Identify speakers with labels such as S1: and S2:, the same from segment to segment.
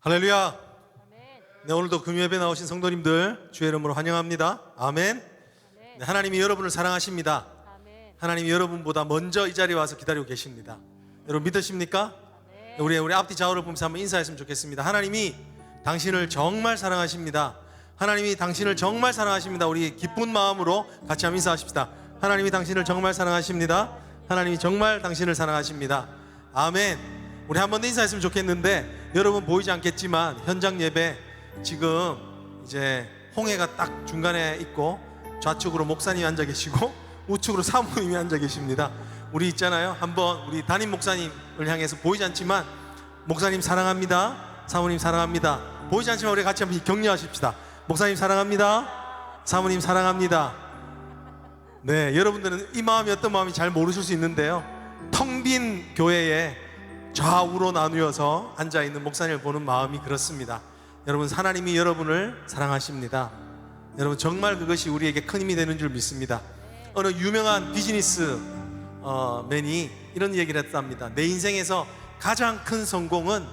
S1: 할렐루야. 네, 오늘도 금요예배 나오신 성도님들 주의 이름으로 환영합니다. 아멘. 네, 하나님이 여러분을 사랑하십니다. 하나님이 여러분보다 먼저 이 자리에 와서 기다리고 계십니다. 여러분 믿으십니까? 우리 앞뒤 좌우를 보면서 한번 인사했으면 좋겠습니다. 하나님이 당신을 정말 사랑하십니다. 하나님이 당신을 정말 사랑하십니다. 우리 기쁜 마음으로 같이 한번 인사하십시다. 하나님이 당신을 정말 사랑하십니다. 하나님이 정말 당신을 사랑하십니다. 아멘. 우리 한 번 더 인사했으면 좋겠는데, 여러분 보이지 않겠지만 현장 예배 지금 이제 홍해가 딱 중간에 있고 좌측으로 목사님이 앉아 계시고 우측으로 사모님이 앉아 계십니다. 우리 있잖아요. 한번 우리 담임 목사님을 향해서 보이지 않지만 목사님 사랑합니다. 사모님 사랑합니다. 보이지 않지만 우리 같이 한번 격려하십시다. 목사님 사랑합니다. 사모님 사랑합니다. 네, 여러분들은 이 마음이 어떤 마음인지 잘 모르실 수 있는데요, 텅 빈 교회에 좌우로 나누어서 앉아있는 목사님을 보는 마음이 그렇습니다. 여러분, 하나님이 여러분을 사랑하십니다. 여러분, 정말 그것이 우리에게 큰 힘이 되는 줄 믿습니다. 어느 유명한 비즈니스 맨이 이런 얘기를 했답니다. 내 인생에서 가장 큰 성공은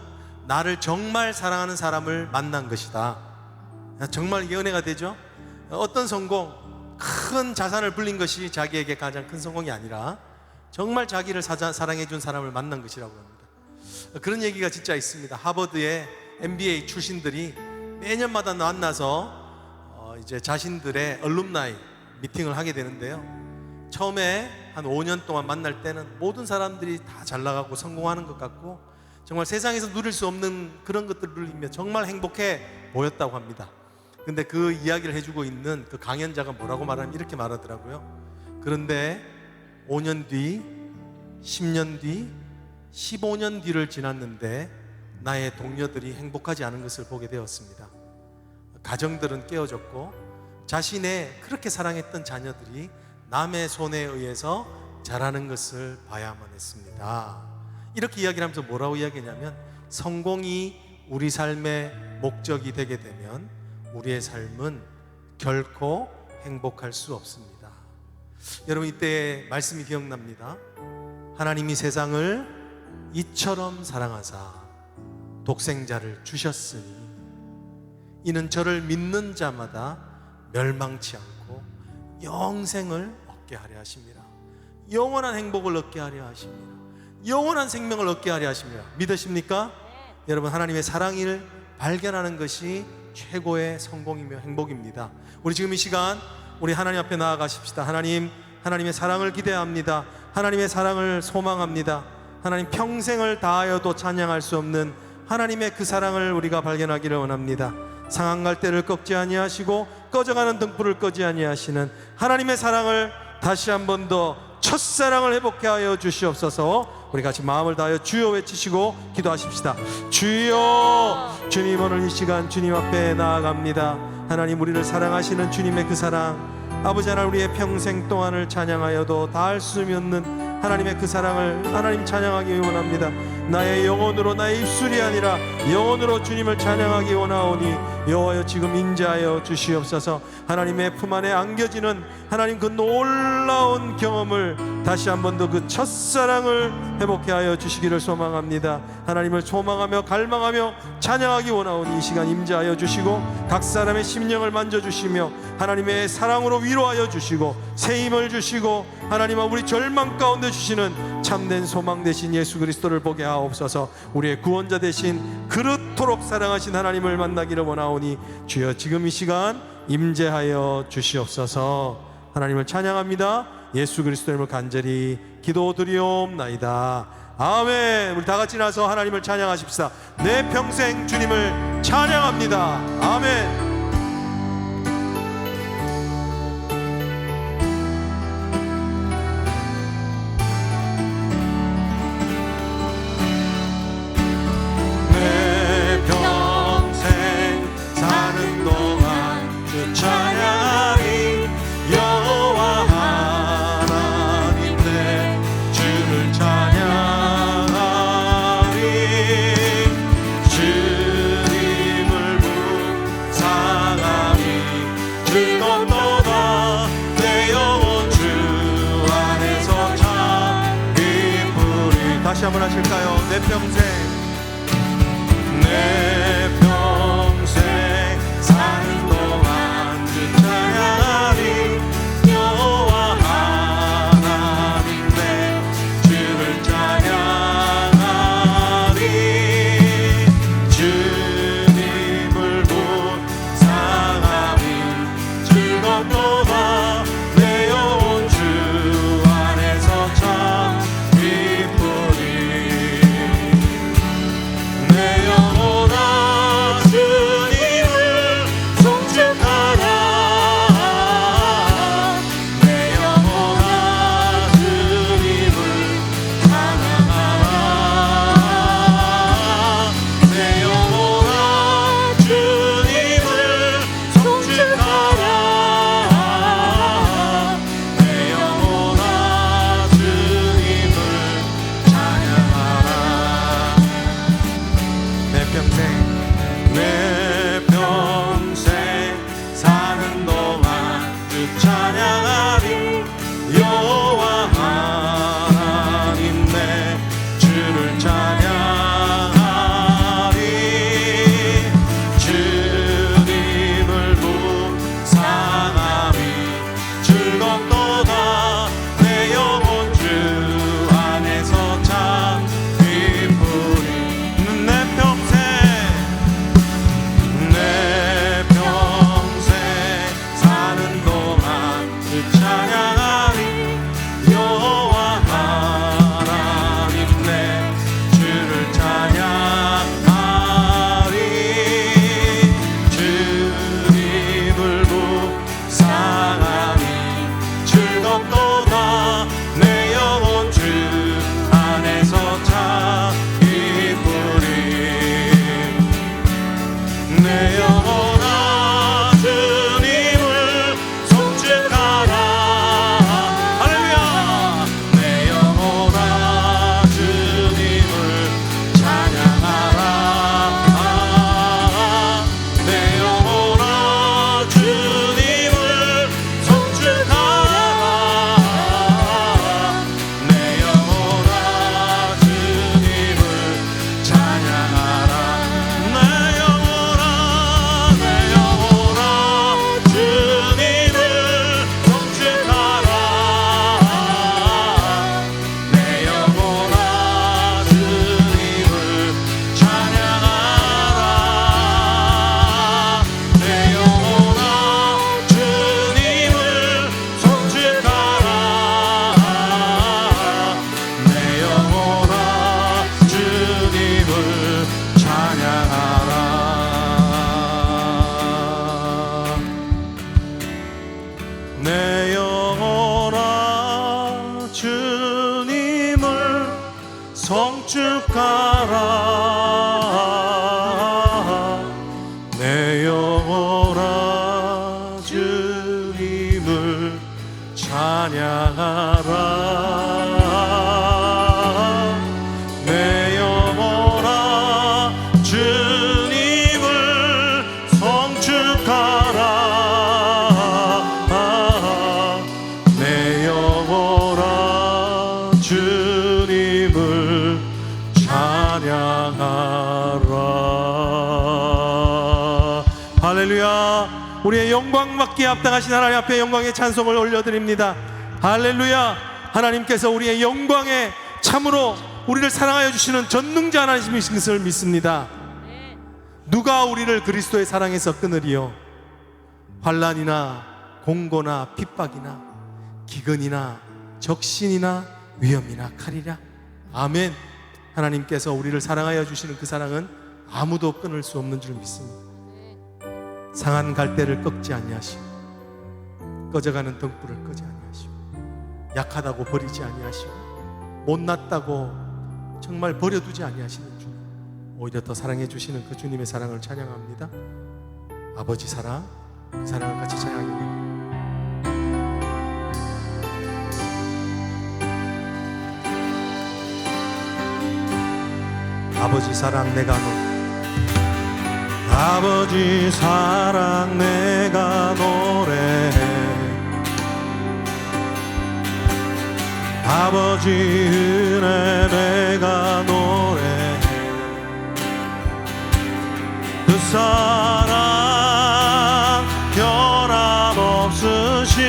S1: 나를 정말 사랑하는 사람을 만난 것이다. 정말 이게 은혜가 되죠. 어떤 성공, 큰 자산을 불린 것이 자기에게 가장 큰 성공이 아니라 정말 자기를 사랑해 준 사람을 만난 것이라고 합니다. 그런 얘기가 진짜 있습니다. 하버드의 MBA 출신들이 매년마다 만나서 이제 자신들의 얼룸나이 미팅을 하게 되는데요, 처음에 한 5년 동안 만날 때는 모든 사람들이 다 잘 나가고 성공하는 것 같고 정말 세상에서 누릴 수 없는 그런 것들을 누리며 정말 행복해 보였다고 합니다. 근데 그 이야기를 해주고 있는 그 강연자가 뭐라고 말하면 이렇게 말하더라고요. 그런데 5년 뒤, 10년 뒤, 15년 뒤를 지났는데 나의 동료들이 행복하지 않은 것을 보게 되었습니다. 가정들은 깨어졌고 자신의 그렇게 사랑했던 자녀들이 남의 손에 의해서 자라는 것을 봐야만 했습니다. 이렇게 이야기를 하면서 뭐라고 이야기하냐면, 성공이 우리 삶의 목적이 되게 되면 우리의 삶은 결코 행복할 수 없습니다. 여러분, 이때 말씀이 기억납니다. 하나님이 세상을 이처럼 사랑하사 독생자를 주셨으니 이는 저를 믿는 자마다 멸망치 않고 영생을 얻게 하려 하십니다. 영원한 행복을 얻게 하려 하십니다. 영원한 생명을 얻게 하려 하십니다. 믿으십니까? 여러분, 하나님의 사랑을 발견하는 것이 최고의 성공이며 행복입니다. 우리 지금 이 시간 우리 하나님 앞에 나아가십시다. 하나님, 하나님의 사랑을 기대합니다. 하나님의 사랑을 소망합니다. 하나님, 평생을 다하여도 찬양할 수 없는 하나님의 그 사랑을 우리가 발견하기를 원합니다. 상한 갈대를 꺾지 아니하시고 꺼져가는 등불을 끄지 아니하시는 하나님의 사랑을 다시 한 번 더 첫사랑을 회복해 하여 주시옵소서. 우리 같이 마음을 다하여 주여 외치시고 기도하십시다. 주여. 주님, 오늘 이 시간 주님 앞에 나아갑니다. 하나님, 우리를 사랑하시는 주님의 그 사랑, 아버지 하나님, 우리의 평생 동안을 찬양하여도 다할 수 없는 하나님의 그 사랑을 하나님 찬양하기 원합니다. 나의 영혼으로, 나의 입술이 아니라 영혼으로 주님을 찬양하기 원하오니 여호와여, 지금 인자하여 주시옵소서. 하나님의 품 안에 안겨지는 하나님 그 놀라운 경험을 다시 한 번 더 그 첫사랑을 회복해 하여 주시기를 소망합니다. 하나님을 소망하며 갈망하며 찬양하기 원하오니 이 시간 임재하여 주시고 각 사람의 심령을 만져주시며 하나님의 사랑으로 위로하여 주시고 새 힘을 주시고 하나님, 우리 절망 가운데 주시는 참된 소망 되신 예수 그리스도를 보게 하옵소서. 우리의 구원자 되신 그렇도록 사랑하신 하나님을 만나기를 원하오니 주여, 지금 이 시간 임재하여 주시옵소서. 하나님을 찬양합니다. 예수 그리스도 이름으로 간절히 기도드리옵나이다. 아멘. 우리 다 같이 나서 하나님을 찬양하십시다. 내 평생 주님을 찬양합니다. 아멘. 다시 한번 하실까요? 내 평생, 내 평생 내 평생 사는 동안 주 찬양하리 여호와 하나님 내 주를 찬양하리 주님을 묵상하리 즐겁도다 내 영혼 주 안에서 참 기쁘리 내 평생 사는 동안 주 찬양하리 여호와 하나님 내 주를 찬양하리 주님을 묵상하리 즐겁도다 내 영혼 주 안에서 참 기쁘리 내 영혼아 주님을 송축하라 할렐루야 내 영혼아 주님을 찬양하라 내 영혼아 주님을 송축하라 내 영혼아 주님을 찬양하라 내 영혼아 주님을 송축하라 내 영혼아 주님을 찬양하라 내 영혼아 주님을 송축하라 내 영혼아 주님을 찬양하라 내 영혼아 주님을 송축하라 내 영혼아 주님을 찬양하라 내 영혼아 주님을 송축하라 내 영혼아 주님을 찬양하라 할렐루야 우리의 영광 받기에 합당하신 하나님 앞에 영광의 찬송을 올려드립니다. 할렐루야 하나님께서 우리의 영광에 참으로 우리를 사랑하여 주시는 전능자 하나님이신 것을 믿습니다. 누가 우리를 그리스도의 사랑에서 끊으리요 환난이나 공고나 핍박이나 기근이나 적신이나 위험이나 칼이랴 아멘 하나님께서 우리를 사랑하여 주시는 그 사랑은 아무도 끊을 수 없는 줄 믿습니다. 상한 갈대를 꺾지 아니하시고 꺼져가는 등불을 끄지 아니하시고 약하다고 버리지 아니하시고 못났다고 정말 버려두지 아니하시는 주님 오히려 더 사랑해 주시는 그 주님의 사랑을 찬양합니다. 아버지 사랑 그 사랑을 같이 찬양합니다. 아버지 사랑 내가 노래 아버지 사랑 내가 노래해 아버지 은혜 내가 노래해 그 사랑 변함없으신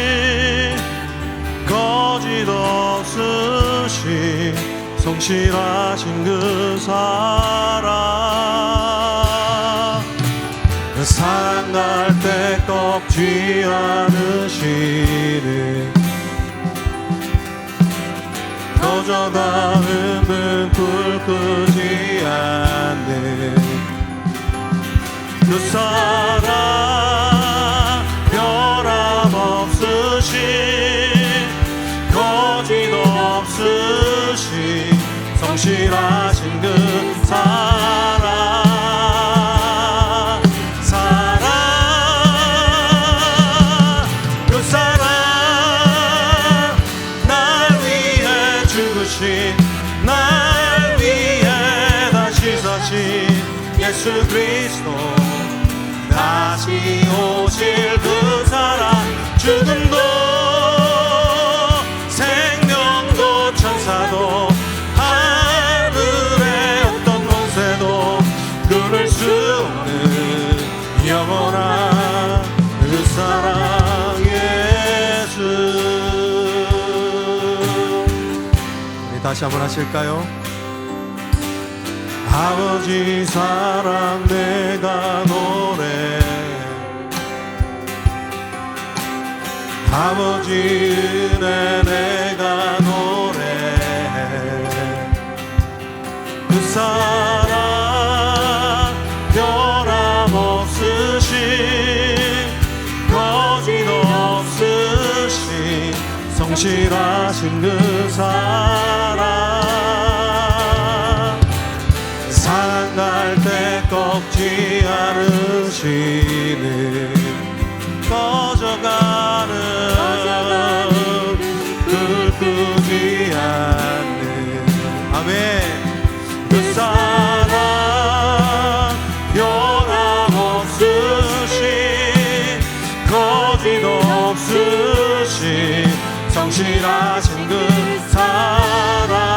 S1: 거짓 없으신 성실하신 그 사랑 그 사랑 갈대 꺾지 않으시는 꺼져가는 등불 끄지 않는 그 사랑 변함없으신 거짓 없으신 성실하신 그 사랑 그 사랑 날 위해 죽으신 날 위해 다시 사신 예수 그리스도 다시 오실 그 사랑 죽음도 생명도 천사도 하늘의 어떤 권세도 끊을 수 없는 영원한 그 사랑 예수. 우리 다시 한번 하실까요? 아버지 사랑 내가 노래, 아버지 은혜 내가 노래, 그 사랑 변함없으신 거짓없으신 성실하신 그 사랑 상할 때 꺾지 않으시는 꺼져가는 불 끄지 않는 아멘. 그 사랑 변함없으신 거짓 없으신 성실하신 그 사랑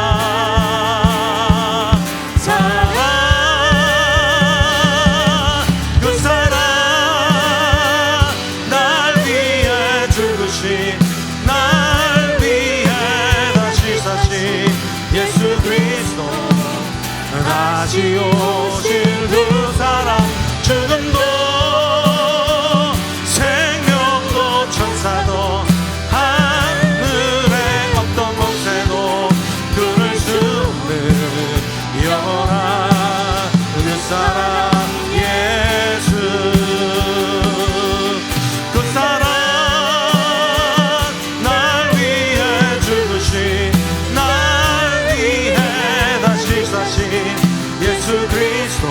S1: 날 위해 다시 사신 예수 그리스도 다시 오실 그 사랑 죽음도 생명도 천사도 하늘의 어떤 권세도 끊을 수 없는 영원한 그 사랑 예수. 그 사랑 예수 그리스도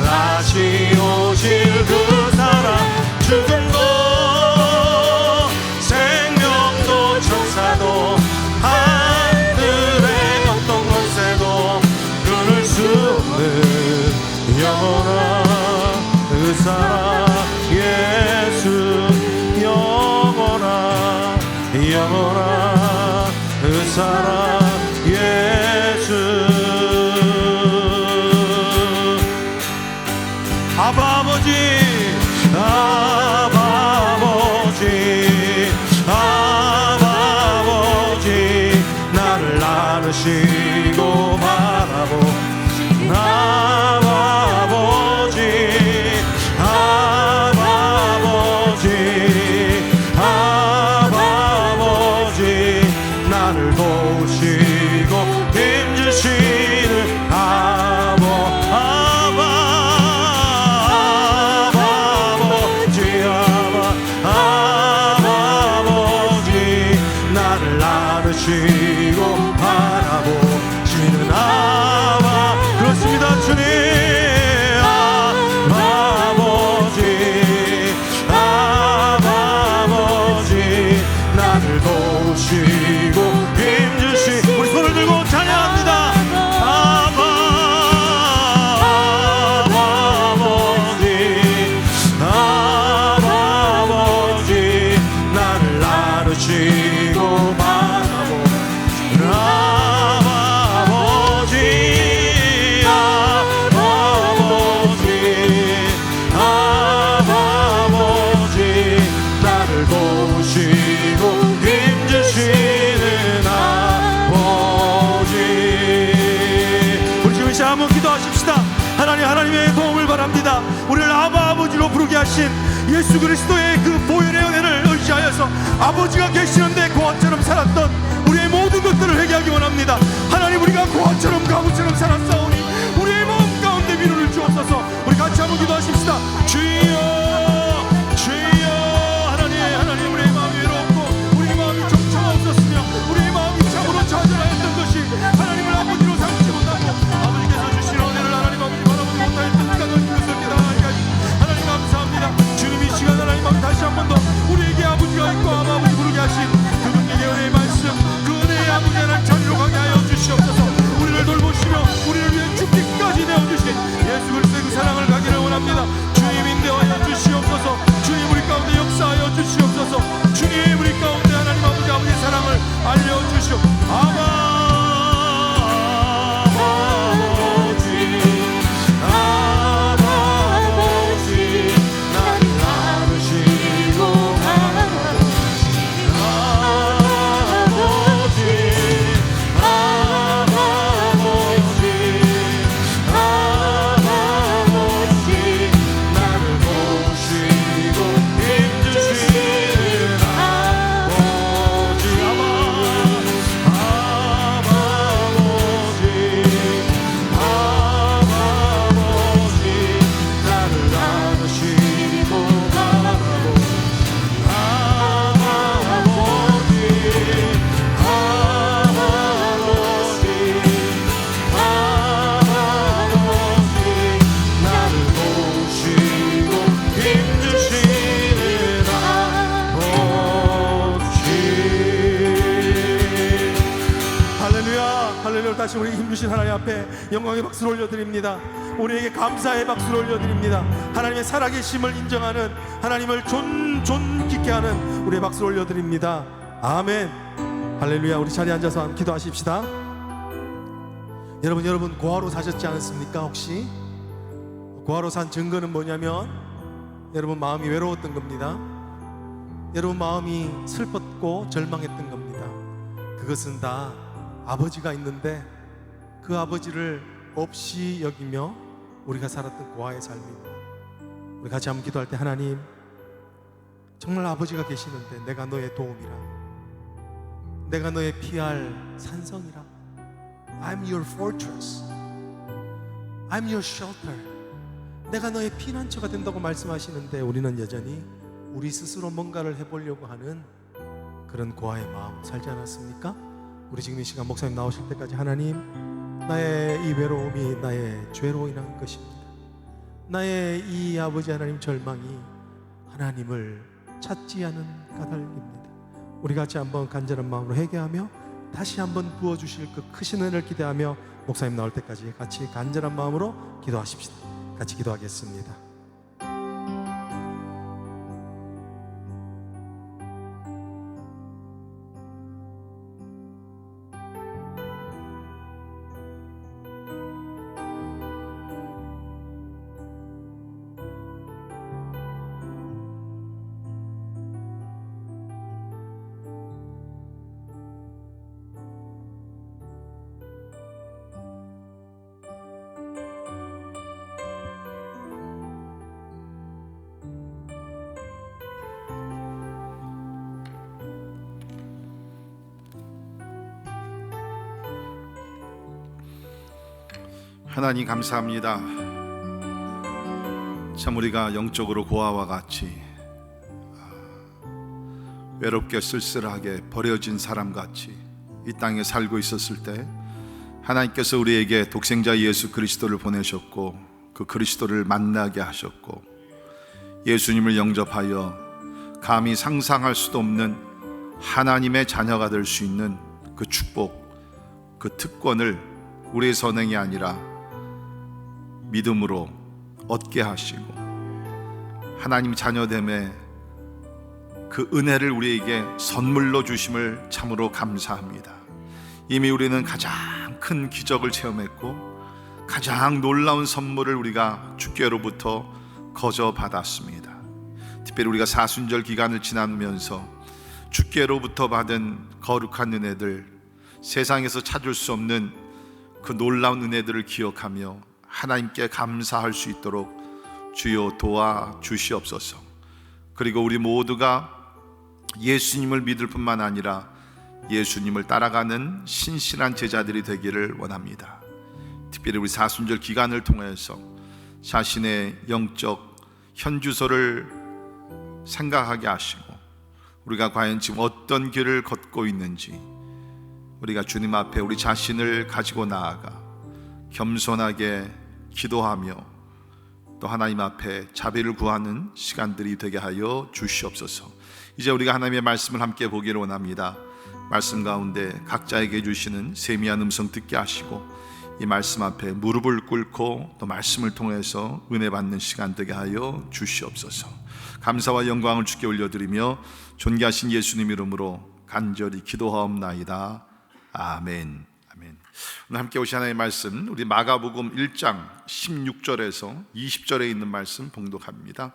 S1: 다시 오실 그 사랑 죽음도 생명도 천사도 하늘의 어떤 권세도 끊을 수 없는 영원한 그 사랑 예수. 영원한 그 사랑 예수. 아버지 나를 안으시고 바라보시는 아버지 나를 도우시고 힘주시는 나르시고 바라보시는 아바. 그렇습니다 주님. 아버지 나를 도우시고 힘주시. 우리 손을 들고 찬양합니다. 아버지 나를 나르시고 한번 기도하십시다. 하나님의 도움을 바랍니다. 우리를 아버지로 부르게 하신 예수 그리스도의 그 보혈의 은혜를 의지하여서 아버지가 계시는데 고아처럼 살았던 우리의 모든 것들을 회개하기 원합니다. 하나님, 우리가 고아처럼 가부처럼 살았사오니 우리의 마음 가운데 위로를 주옵소서. 우리 같이 한번 기도하십시다. 주여 하나님, 우리의 마음이 외롭고 우리의 마음이 정처가 없었으며 우리의 마음이 참으로 좌절하였던 것이 하나님을 아버지로 삼지 못하고 아버지께서 주신 은혜를 하나님 아버지 바라보지 못하였던 까닭을 그리스도께다 하나님 감사합니다. 주님, 이 시간 하나님 아버지 다시 한 번 더 우리에게 아버지가 있고 아버지 부르게 하신 그분에게 은혜의 말씀, 그 은혜의 아버지 하나님 자리로 가게 하여 주시옵소서. 우리를 돌보시며 우리를 위해 앞에 영광의 박수를 올려드립니다. 우리에게 감사의 박수를 올려드립니다. 하나님의 살아계심을 인정하는, 하나님을 존귀케 하는 우리의 박수를 올려드립니다. 아멘. 할렐루야. 우리 자리에 앉아서 기도하십시다. 여러분 고아로 사셨지 않습니까? 혹시 고아로 산 증거는 뭐냐면 여러분 마음이 외로웠던 겁니다. 여러분 마음이 슬펐고 절망했던 겁니다. 그것은 다 아버지가 있는데 그 아버지를 없이 여기며 우리가 살았던 고아의 삶입니다. 우리 같이 한번 기도할 때, 하나님, 정말 아버지가 계시는데 내가 너의 도움이라, 내가 너의 피할 산성이라, I'm your fortress, I'm your shelter, 내가 너의 피난처가 된다고 말씀하시는데 우리는 여전히 우리 스스로 뭔가를 해보려고 하는 그런 고아의 마음 살지 않았습니까? 우리 지금 이 시간 목사님 나오실 때까지, 하나님, 나의 이 외로움이 나의 죄로 인한 것입니다. 나의 이 아버지 하나님 절망이 하나님을 찾지 않은 까닭입니다. 우리 같이 한번 간절한 마음으로 회개하며 다시 한번 부어주실 그 크신 은혜를 기대하며 목사님 나올 때까지 같이 간절한 마음으로 기도하십시다. 같이 기도하겠습니다.
S2: 하나님 감사합니다. 참 우리가 영적으로 고아와 같이 외롭게 쓸쓸하게 버려진 사람같이 이 땅에 살고 있었을 때 하나님께서 우리에게 독생자 예수 그리스도를 보내셨고 그 그리스도를 만나게 하셨고 예수님을 영접하여 감히 상상할 수도 없는 하나님의 자녀가 될 수 있는 그 축복, 그 특권을 우리의 선행이 아니라 믿음으로 얻게 하시고 하나님 자녀됨의 그 은혜를 우리에게 선물로 주심을 참으로 감사합니다. 이미 우리는 가장 큰 기적을 체험했고 가장 놀라운 선물을 우리가 주께로부터 거저 받았습니다. 특별히 우리가 사순절 기간을 지나면서 주께로부터 받은 거룩한 은혜들, 세상에서 찾을 수 없는 그 놀라운 은혜들을 기억하며 하나님께 감사할 수 있도록 주여 도와주시옵소서. 그리고 우리 모두가 예수님을 믿을 뿐만 아니라 예수님을 따라가는 신실한 제자들이 되기를 원합니다. 특별히 우리 사순절 기간을 통해서 자신의 영적 현주소를 생각하게 하시고 우리가 과연 지금 어떤 길을 걷고 있는지 우리가 주님 앞에 우리 자신을 가지고 나아가 겸손하게 기도하며 또 하나님 앞에 자비를 구하는 시간들이 되게 하여 주시옵소서. 이제 우리가 하나님의 말씀을 함께 보기를 원합니다. 말씀 가운데 각자에게 주시는 세미한 음성 듣게 하시고 이 말씀 앞에 무릎을 꿇고 또 말씀을 통해서 은혜 받는 시간 되게 하여 주시옵소서. 감사와 영광을 주께 올려드리며 존귀하신 예수님 이름으로 간절히 기도하옵나이다. 아멘. 아멘. 오늘 함께 오신 하나님의 말씀, 우리 마가복음 1장 16절에서 20절에 있는 말씀 봉독합니다.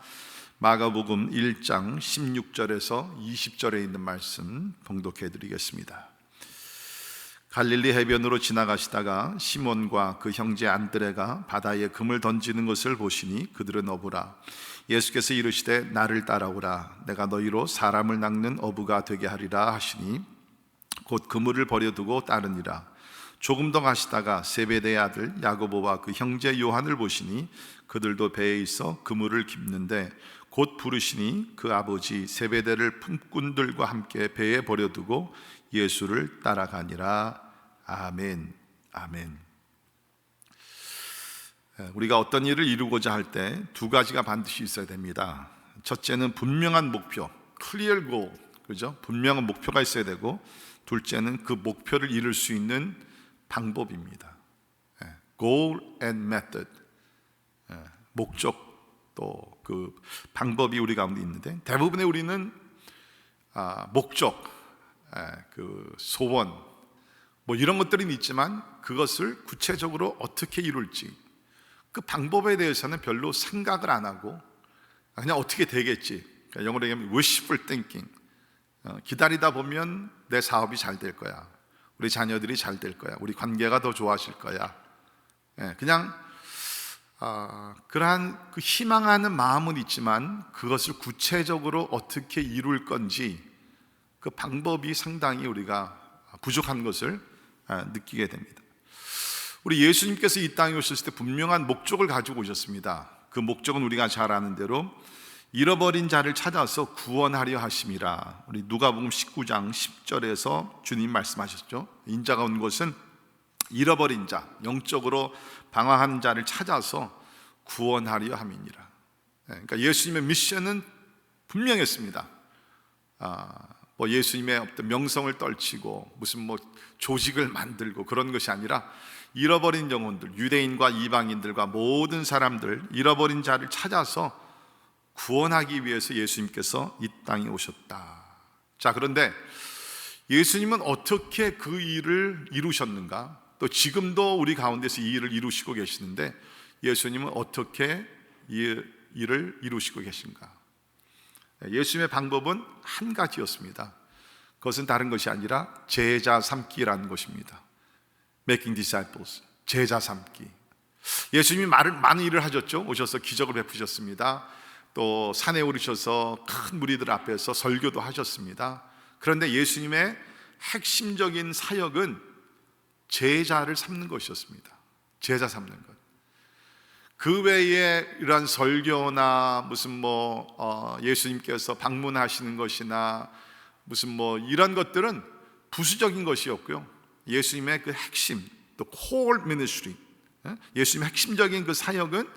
S2: 마가복음 1장 16절에서 20절에 있는 말씀 봉독해 드리겠습니다. 갈릴리 해변으로 지나가시다가 시몬과 그 형제 안드레가 바다에 금을 던지는 것을 보시니 그들은 어부라. 예수께서 이르시되 나를 따라오라. 내가 너희로 사람을 낚는 어부가 되게 하리라 하시니 곧 그물을 버려두고 따르니라. 조금 더 가시다가 세베대의 아들 야고보와 그 형제 요한을 보시니 그들도 배에 있어 그물을 깁는데 곧 부르시니 그 아버지 세베대를 품꾼들과 함께 배에 버려두고 예수를 따라가니라. 아멘. 아멘. 우리가 어떤 일을 이루고자 할 때 두 가지가 반드시 있어야 됩니다. 첫째는 분명한 목표, clear goal, 그죠? 분명한 목표가 있어야 되고, 둘째는 그 목표를 이룰 수 있는 방법입니다. goal and method, 목적 또 그 방법이 우리 가운데 있는데, 대부분의 우리는 목적, 그 소원 뭐 이런 것들은 있지만 그것을 구체적으로 어떻게 이룰지 그 방법에 대해서는 별로 생각을 안 하고 그냥 어떻게 되겠지, 그러니까 영어로 얘기하면 wishful thinking, 기다리다 보면 내 사업이 잘 될 거야, 우리 자녀들이 잘 될 거야, 우리 관계가 더 좋아질 거야, 그냥 그러한 그 희망하는 마음은 있지만 그것을 구체적으로 어떻게 이룰 건지 그 방법이 상당히 우리가 부족한 것을 느끼게 됩니다. 우리 예수님께서 이 땅에 오셨을 때 분명한 목적을 가지고 오셨습니다. 그 목적은 우리가 잘 아는 대로 잃어버린 자를 찾아서 구원하려 하심이라. 우리 누가복음 19장 10절에서 주님 말씀하셨죠. 인자가 온 것은 잃어버린 자, 영적으로 방황한 자를 찾아서 구원하려 함이니라. 그러니까 예수님의 미션은 분명했습니다. 뭐 예수님의 어떤 명성을 떨치고 무슨 뭐 조직을 만들고 그런 것이 아니라 잃어버린 영혼들, 유대인과 이방인들과 모든 사람들, 잃어버린 자를 찾아서 구원하기 위해서 예수님께서 이 땅에 오셨다. 자, 그런데 예수님은 어떻게 그 일을 이루셨는가? 또 지금도 우리 가운데서 이 일을 이루시고 계시는데 예수님은 어떻게 이 일을 이루시고 계신가? 예수님의 방법은 한 가지였습니다. 그것은 다른 것이 아니라 제자 삼기라는 것입니다. Making disciples, 제자 삼기. 예수님이 많은 일을 하셨죠. 오셔서 기적을 베푸셨습니다. 또 산에 오르셔서 큰 무리들 앞에서 설교도 하셨습니다. 그런데 예수님의 핵심적인 사역은 제자를 삼는 것이었습니다. 제자 삼는 것. 그 외에 이러한 설교나 무슨 예수님께서 방문하시는 것이나 무슨 이런 것들은 부수적인 것이었고요. 예수님의 그 핵심, 또 core ministry, 예수님의 핵심적인 그 사역은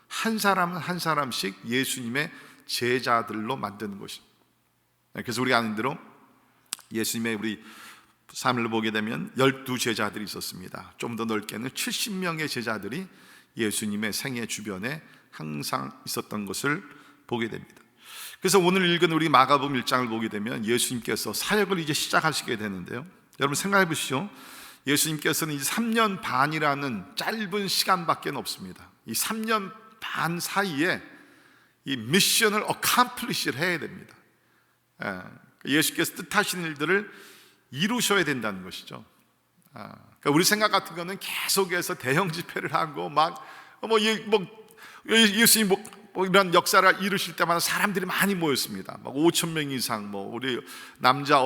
S2: 한 사람 한 사람씩 예수님의 제자들로 만드는 것입니다. 그래서 우리가 아는 대로 예수님의 우리 삶을 보게 되면 12제자들이 있었습니다. 좀 더 넓게는 70명의 제자들이 예수님의 생애 주변에 항상 있었던 것을 보게 됩니다. 그래서 오늘 읽은 우리 마가복음 1장을 보게 되면 예수님께서 사역을 이제 시작하시게 되는데요. 여러분 생각해 보시죠. 예수님께서는 이제 3년 반이라는 짧은 시간밖에 없습니다. 이 3년 반 사이에 이 미션을 accomplish를 해야 됩니다. 예수께서 뜻하신 일들을 이루셔야 된다는 것이죠. 그러니까 우리 생각 같은 거는 계속해서 대형 집회를 하고 예수님 이런 역사를 이루실 때마다 사람들이 많이 모였습니다. 5천 명 이상, 우리 남자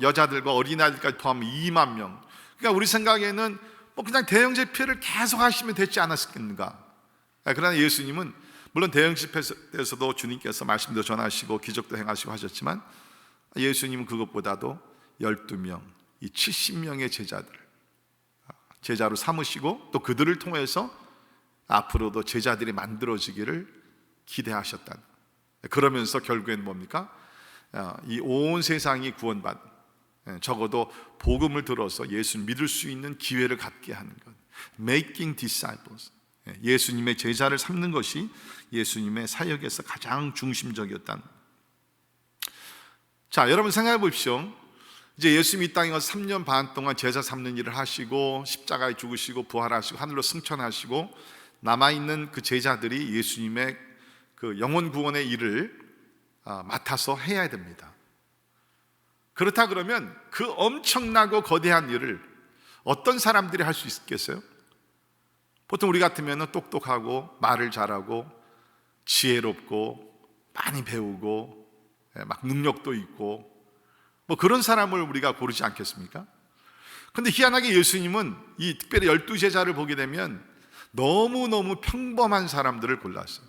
S2: 여자들과 어린아이들까지 포함하면 2만 명. 그러니까 우리 생각에는 그냥 대형 집회를 계속 하시면 되지 않았겠는가? 그러나 예수님은 물론 대형 집회에서도 주님께서 말씀도 전하시고 기적도 행하시고 하셨지만 예수님은 그것보다도 12명, 이 70명의 제자로 삼으시고 또 그들을 통해서 앞으로도 제자들이 만들어지기를 기대하셨다. 그러면서 결국엔 뭡니까? 이 온 세상이 구원받는, 적어도 복음을 들어서 예수 믿을 수 있는 기회를 갖게 하는 것, Making disciples, 예수님의 제자를 삼는 것이 예수님의 사역에서 가장 중심적이었다. 자, 여러분 생각해 보십시오. 이제 예수님이 이 땅에 와서 3년 반 동안 제자 삼는 일을 하시고 십자가에 죽으시고 부활하시고 하늘로 승천하시고 남아있는 그 제자들이 예수님의 그 영혼 구원의 일을 맡아서 해야 됩니다. 그렇다 그러면 그 엄청나고 거대한 일을 어떤 사람들이 할 수 있겠어요? 보통 우리 같으면 똑똑하고 말을 잘하고 지혜롭고 많이 배우고 막 능력도 있고 그런 사람을 우리가 고르지 않겠습니까? 근데 희한하게 예수님은 이 특별히 12제자를 보게 되면 너무너무 평범한 사람들을 골랐어요.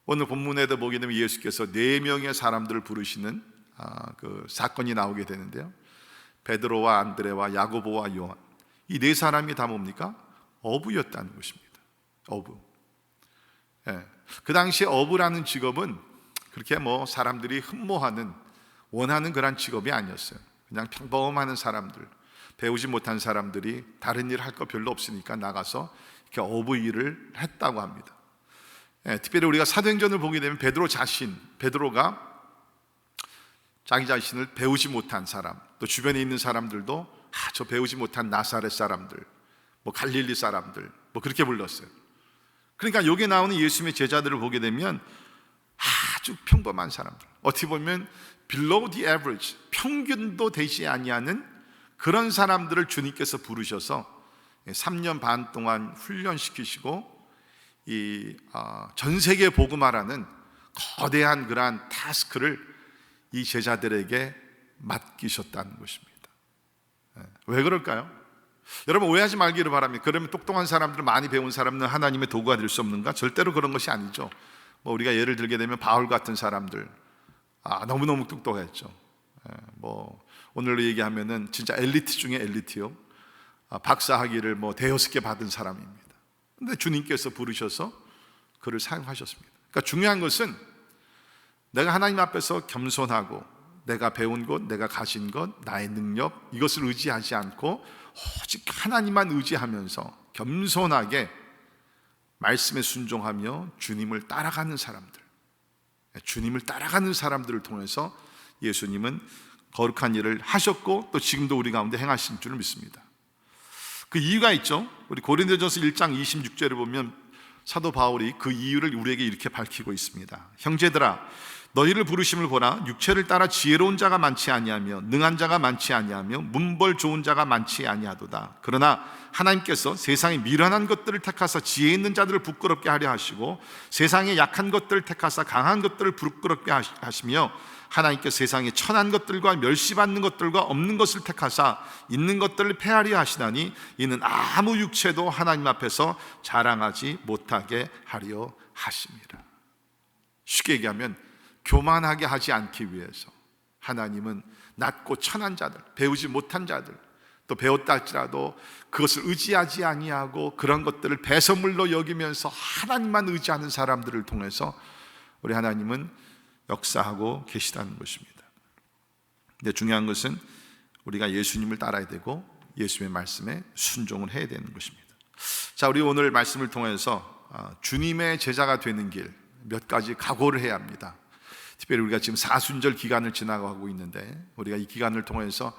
S2: 오늘 본문에도 보게 되면 예수께서 4명의 사람들을 부르시는 그 사건이 나오게 되는데요. 베드로와 안드레와 야고보와 요한, 이 4사람이 다 뭡니까? 어부였다는 것입니다. 어부. 그 당시에 어부라는 직업은 그렇게 사람들이 흠모하는 원하는 그런 직업이 아니었어요. 그냥 평범한 사람들, 배우지 못한 사람들이 다른 일 할 거 별로 없으니까 나가서 이렇게 어부 일을 했다고 합니다. 특별히 우리가 사도행전을 보게 되면 베드로가 자기 자신을 배우지 못한 사람, 또 주변에 있는 사람들도 저 배우지 못한 나사렛 사람들, 뭐 갈릴리 사람들, 뭐 그렇게 불렀어요. 그러니까 여기에 나오는 예수님의 제자들을 보게 되면 아주 평범한 사람들, 어떻게 보면 below the average, 평균도 되지 아니하는 그런 사람들을 주님께서 부르셔서 3년 반 동안 훈련시키시고 전 세계에 복음하라는 거대한 그러한 타스크를 이 제자들에게 맡기셨다는 것입니다. 왜 그럴까요? 여러분 오해하지 말기를 바랍니다. 그러면 똑똑한 사람들, 많이 배운 사람은 하나님의 도구가 될 수 없는가? 절대로 그런 것이 아니죠. 뭐 우리가 예를 들게 되면 바울 같은 사람들, 너무너무 똑똑했죠. 뭐 오늘로 얘기하면은 진짜 엘리트 중에 엘리트요. 박사 학위를 뭐 대여섯 개 받은 사람입니다. 근데 주님께서 부르셔서 그를 사용하셨습니다. 그러니까 중요한 것은 내가 하나님 앞에서 겸손하고 내가 배운 것, 내가 가진 것, 나의 능력, 이것을 의지하지 않고 오직 하나님만 의지하면서 겸손하게 말씀에 순종하며 주님을 따라가는 사람들을 통해서 예수님은 거룩한 일을 하셨고 또 지금도 우리 가운데 행하신 줄을 믿습니다. 그 이유가 있죠. 우리 고린도전서 1장 26절을 보면 사도 바울이 그 이유를 우리에게 이렇게 밝히고 있습니다. 형제들아, 너희를 부르심을 보라. 육체를 따라 지혜로운 자가 많지 아니하며 능한 자가 많지 아니하며 문벌 좋은 자가 많지 아니하도다. 그러나 하나님께서 세상의 미련한 것들을 택하사 지혜 있는 자들을 부끄럽게 하려 하시고 세상의 약한 것들을 택하사 강한 것들을 부끄럽게 하시며 하나님께서 세상의 천한 것들과 멸시받는 것들과 없는 것을 택하사 있는 것들을 폐하려 하시나니 이는 아무 육체도 하나님 앞에서 자랑하지 못하게 하려 하심이라. 쉽게 얘기하면 교만하게 하지 않기 위해서 하나님은 낮고 천한 자들, 배우지 못한 자들, 또 배웠다 할지라도 그것을 의지하지 아니하고 그런 것들을 배설물로 여기면서 하나님만 의지하는 사람들을 통해서 우리 하나님은 역사하고 계시다는 것입니다. 근데 중요한 것은 우리가 예수님을 따라야 되고 예수님의 말씀에 순종을 해야 되는 것입니다. 자, 우리 오늘 말씀을 통해서 주님의 제자가 되는 길 몇 가지 각오를 해야 합니다. 특별히 우리가 지금 사순절 기간을 지나가고 있는데 우리가 이 기간을 통해서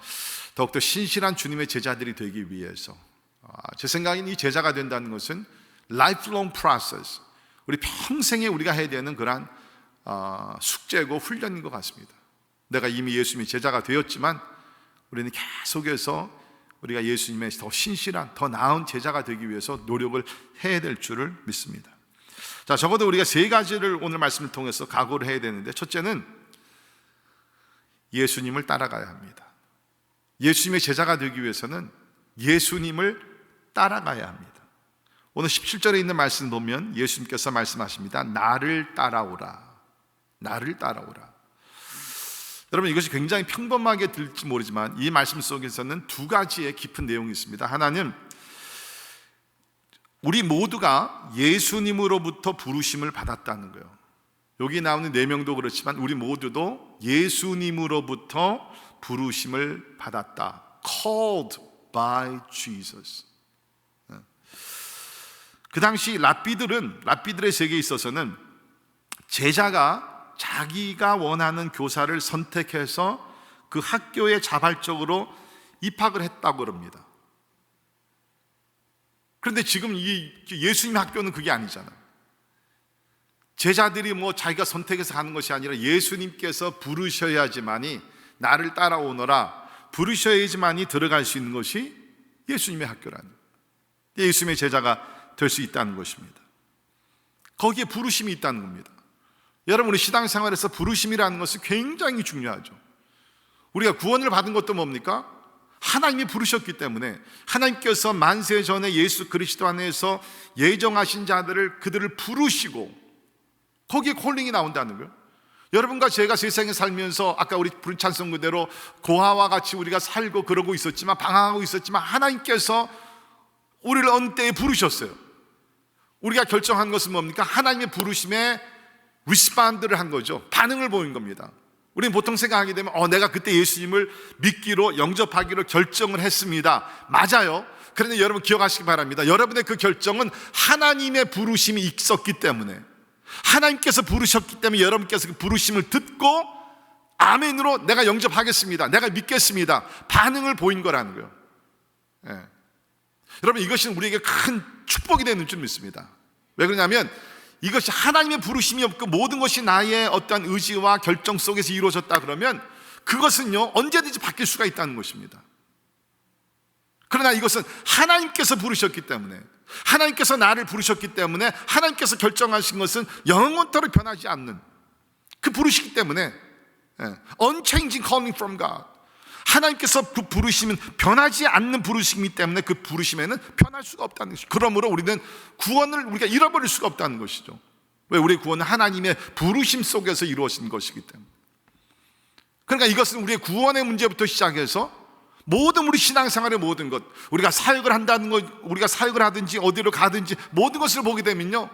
S2: 더욱더 신실한 주님의 제자들이 되기 위해서 제 생각엔 이 제자가 된다는 것은 lifelong process, 우리 평생에 우리가 해야 되는 그런 숙제고 훈련인 것 같습니다. 내가 이미 예수님의 제자가 되었지만 우리는 계속해서 우리가 예수님의 더 신실한, 더 나은 제자가 되기 위해서 노력을 해야 될 줄을 믿습니다. 자, 적어도 우리가 세 가지를 오늘 말씀을 통해서 각오를 해야 되는데, 첫째는 예수님을 따라가야 합니다. 예수님의 제자가 되기 위해서는 예수님을 따라가야 합니다. 오늘 17절에 있는 말씀 보면 예수님께서 말씀하십니다. 나를 따라오라. 나를 따라오라. 여러분, 이것이 굉장히 평범하게 들릴지 모르지만 이 말씀 속에서는 두 가지의 깊은 내용이 있습니다. 하나는 우리 모두가 예수님으로부터 부르심을 받았다는 거예요. 여기 나오는 4명도 그렇지만 우리 모두도 예수님으로부터 부르심을 받았다. Called by Jesus. 그 당시 랍비들의 세계에 있어서는 제자가 자기가 원하는 교사를 선택해서 그 학교에 자발적으로 입학을 했다고 그럽니다. 그런데 지금 이 예수님 학교는 그게 아니잖아요. 제자들이 뭐 자기가 선택해서 가는 것이 아니라 예수님께서 부르셔야지만이, 나를 따라오너라 부르셔야지만이 들어갈 수 있는 것이 예수님의 학교라는 거예요. 예수님의 제자가 될 수 있다는 것입니다. 거기에 부르심이 있다는 겁니다. 여러분, 우리 신앙생활에서 부르심이라는 것은 굉장히 중요하죠. 우리가 구원을 받은 것도 뭡니까? 하나님이 부르셨기 때문에, 하나님께서 만세 전에 예수 그리스도 안에서 예정하신 자들을, 그들을 부르시고 거기에 콜링이 나온다는 거예요. 여러분과 제가 세상에 살면서 아까 우리 부른 찬송 그대로 고아와 같이 우리가 살고 그러고 있었지만, 방황하고 있었지만 하나님께서 우리를 어느 때에 부르셨어요. 우리가 결정한 것은 뭡니까? 하나님의 부르심에 리스폰드를 한 거죠. 반응을 보인 겁니다. 우리는 보통 생각하게 되면 내가 그때 예수님을 믿기로 영접하기로 결정을 했습니다. 맞아요. 그런데 여러분 기억하시기 바랍니다. 여러분의 그 결정은 하나님의 부르심이 있었기 때문에, 하나님께서 부르셨기 때문에 여러분께서 그 부르심을 듣고 아멘으로 내가 영접하겠습니다, 내가 믿겠습니다, 반응을 보인 거라는 거예요. 예. 여러분, 이것이 우리에게 큰 축복이 되는 줄 믿습니다. 왜 그러냐면 이것이 하나님의 부르심이 없고 모든 것이 나의 어떠한 의지와 결정 속에서 이루어졌다 그러면 그것은요 언제든지 바뀔 수가 있다는 것입니다. 그러나 이것은 하나님께서 부르셨기 때문에, 하나님께서 나를 부르셨기 때문에, 하나님께서 결정하신 것은 영원토록 변하지 않는 그 부르시기 때문에, unchanging calling from God, 하나님께서 그 부르심은 변하지 않는 부르심이기 때문에 그 부르심에는 변할 수가 없다는 것이죠. 그러므로 우리는 구원을 우리가 잃어버릴 수가 없다는 것이죠. 왜? 우리의 구원은 하나님의 부르심 속에서 이루어진 것이기 때문에. 그러니까 이것은 우리의 구원의 문제부터 시작해서 모든 우리 신앙생활의 모든 것, 우리가 사역을 한다는 것, 우리가 사역을 하든지 어디로 가든지 모든 것을 보게 되면요,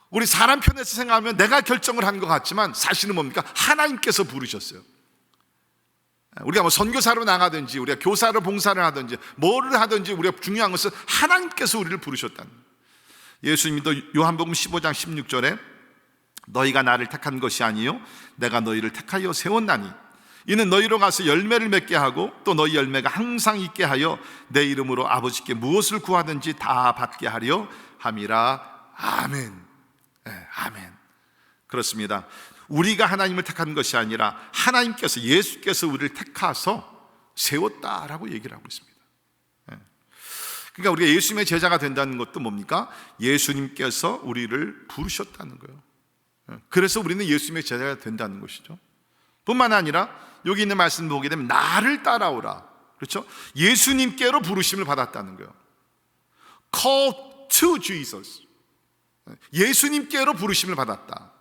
S2: 우리 사람 편에서 생각하면 내가 결정을 한 것 같지만 사실은 뭡니까? 하나님께서 부르셨어요. 우리가 뭐 선교사로 나가든지 우리가 교사로 봉사를 하든지 뭐를 하든지 우리가 중요한 것은 하나님께서 우리를 부르셨다는 거예요. 예수님도 요한복음 15장 16절에 너희가 나를 택한 것이 아니요 내가 너희를 택하여 세웠나니 이는 너희로 가서 열매를 맺게 하고 또 너희 열매가 항상 있게 하여 내 이름으로 아버지께 무엇을 구하든지 다 받게 하려 함이라. 아멘. 네, 아멘. 그렇습니다. 우리가 하나님을 택한 것이 아니라 하나님께서, 예수께서 우리를 택하서 세웠다라고 얘기를 하고 있습니다. 그러니까 우리가 예수님의 제자가 된다는 것도 뭡니까? 예수님께서 우리를 부르셨다는 거예요. 그래서 우리는 예수님의 제자가 된다는 것이죠. 뿐만 아니라 여기 있는 말씀을 보게 되면 나를 따라오라, 그렇죠? 예수님께로 부르심을 받았다는 거예요. Called to Jesus, 예수님께로 부르심을 받았다.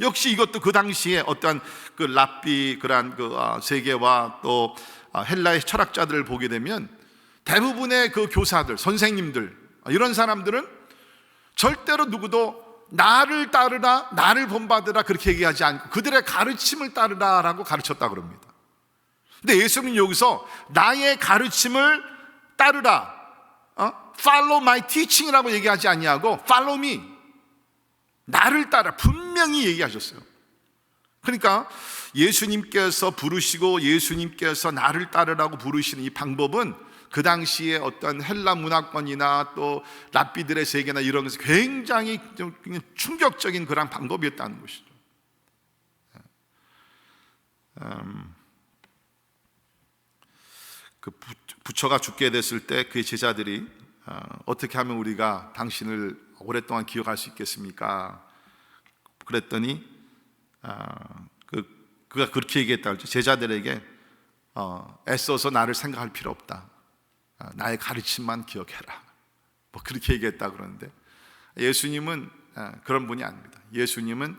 S2: 역시 이것도 그 당시에 어떠한 그 랍비, 그러한 그 세계와 또 헬라의 철학자들을 보게 되면 대부분의 그 교사들, 선생님들, 이런 사람들은 절대로 누구도 나를 따르라, 나를 본받으라 그렇게 얘기하지 않고 그들의 가르침을 따르라라고 가르쳤다 그럽니다. 근데 예수님은 여기서 나의 가르침을 따르라, follow my teaching이라고 얘기하지 아니하고 follow me, 나를 따라 분명히 얘기하셨어요. 그러니까 예수님께서 부르시고 예수님께서 나를 따르라고 부르시는 이 방법은 그 당시에 어떤 헬라 문화권이나 또 랍비들의 세계나 이런 것에 굉장히 좀 충격적인 그런 방법이었다는 것이죠. 그 부처가 죽게 됐을 때 그의 제자들이 어떻게 하면 우리가 당신을 오랫동안 기억할 수 있겠습니까? 그랬더니 그가 그렇게 얘기했다 그랬죠. 제자들에게 애써서 나를 생각할 필요 없다, 나의 가르침만 기억해라, 뭐 그렇게 얘기했다 그러는데 예수님은 그런 분이 아닙니다. 예수님은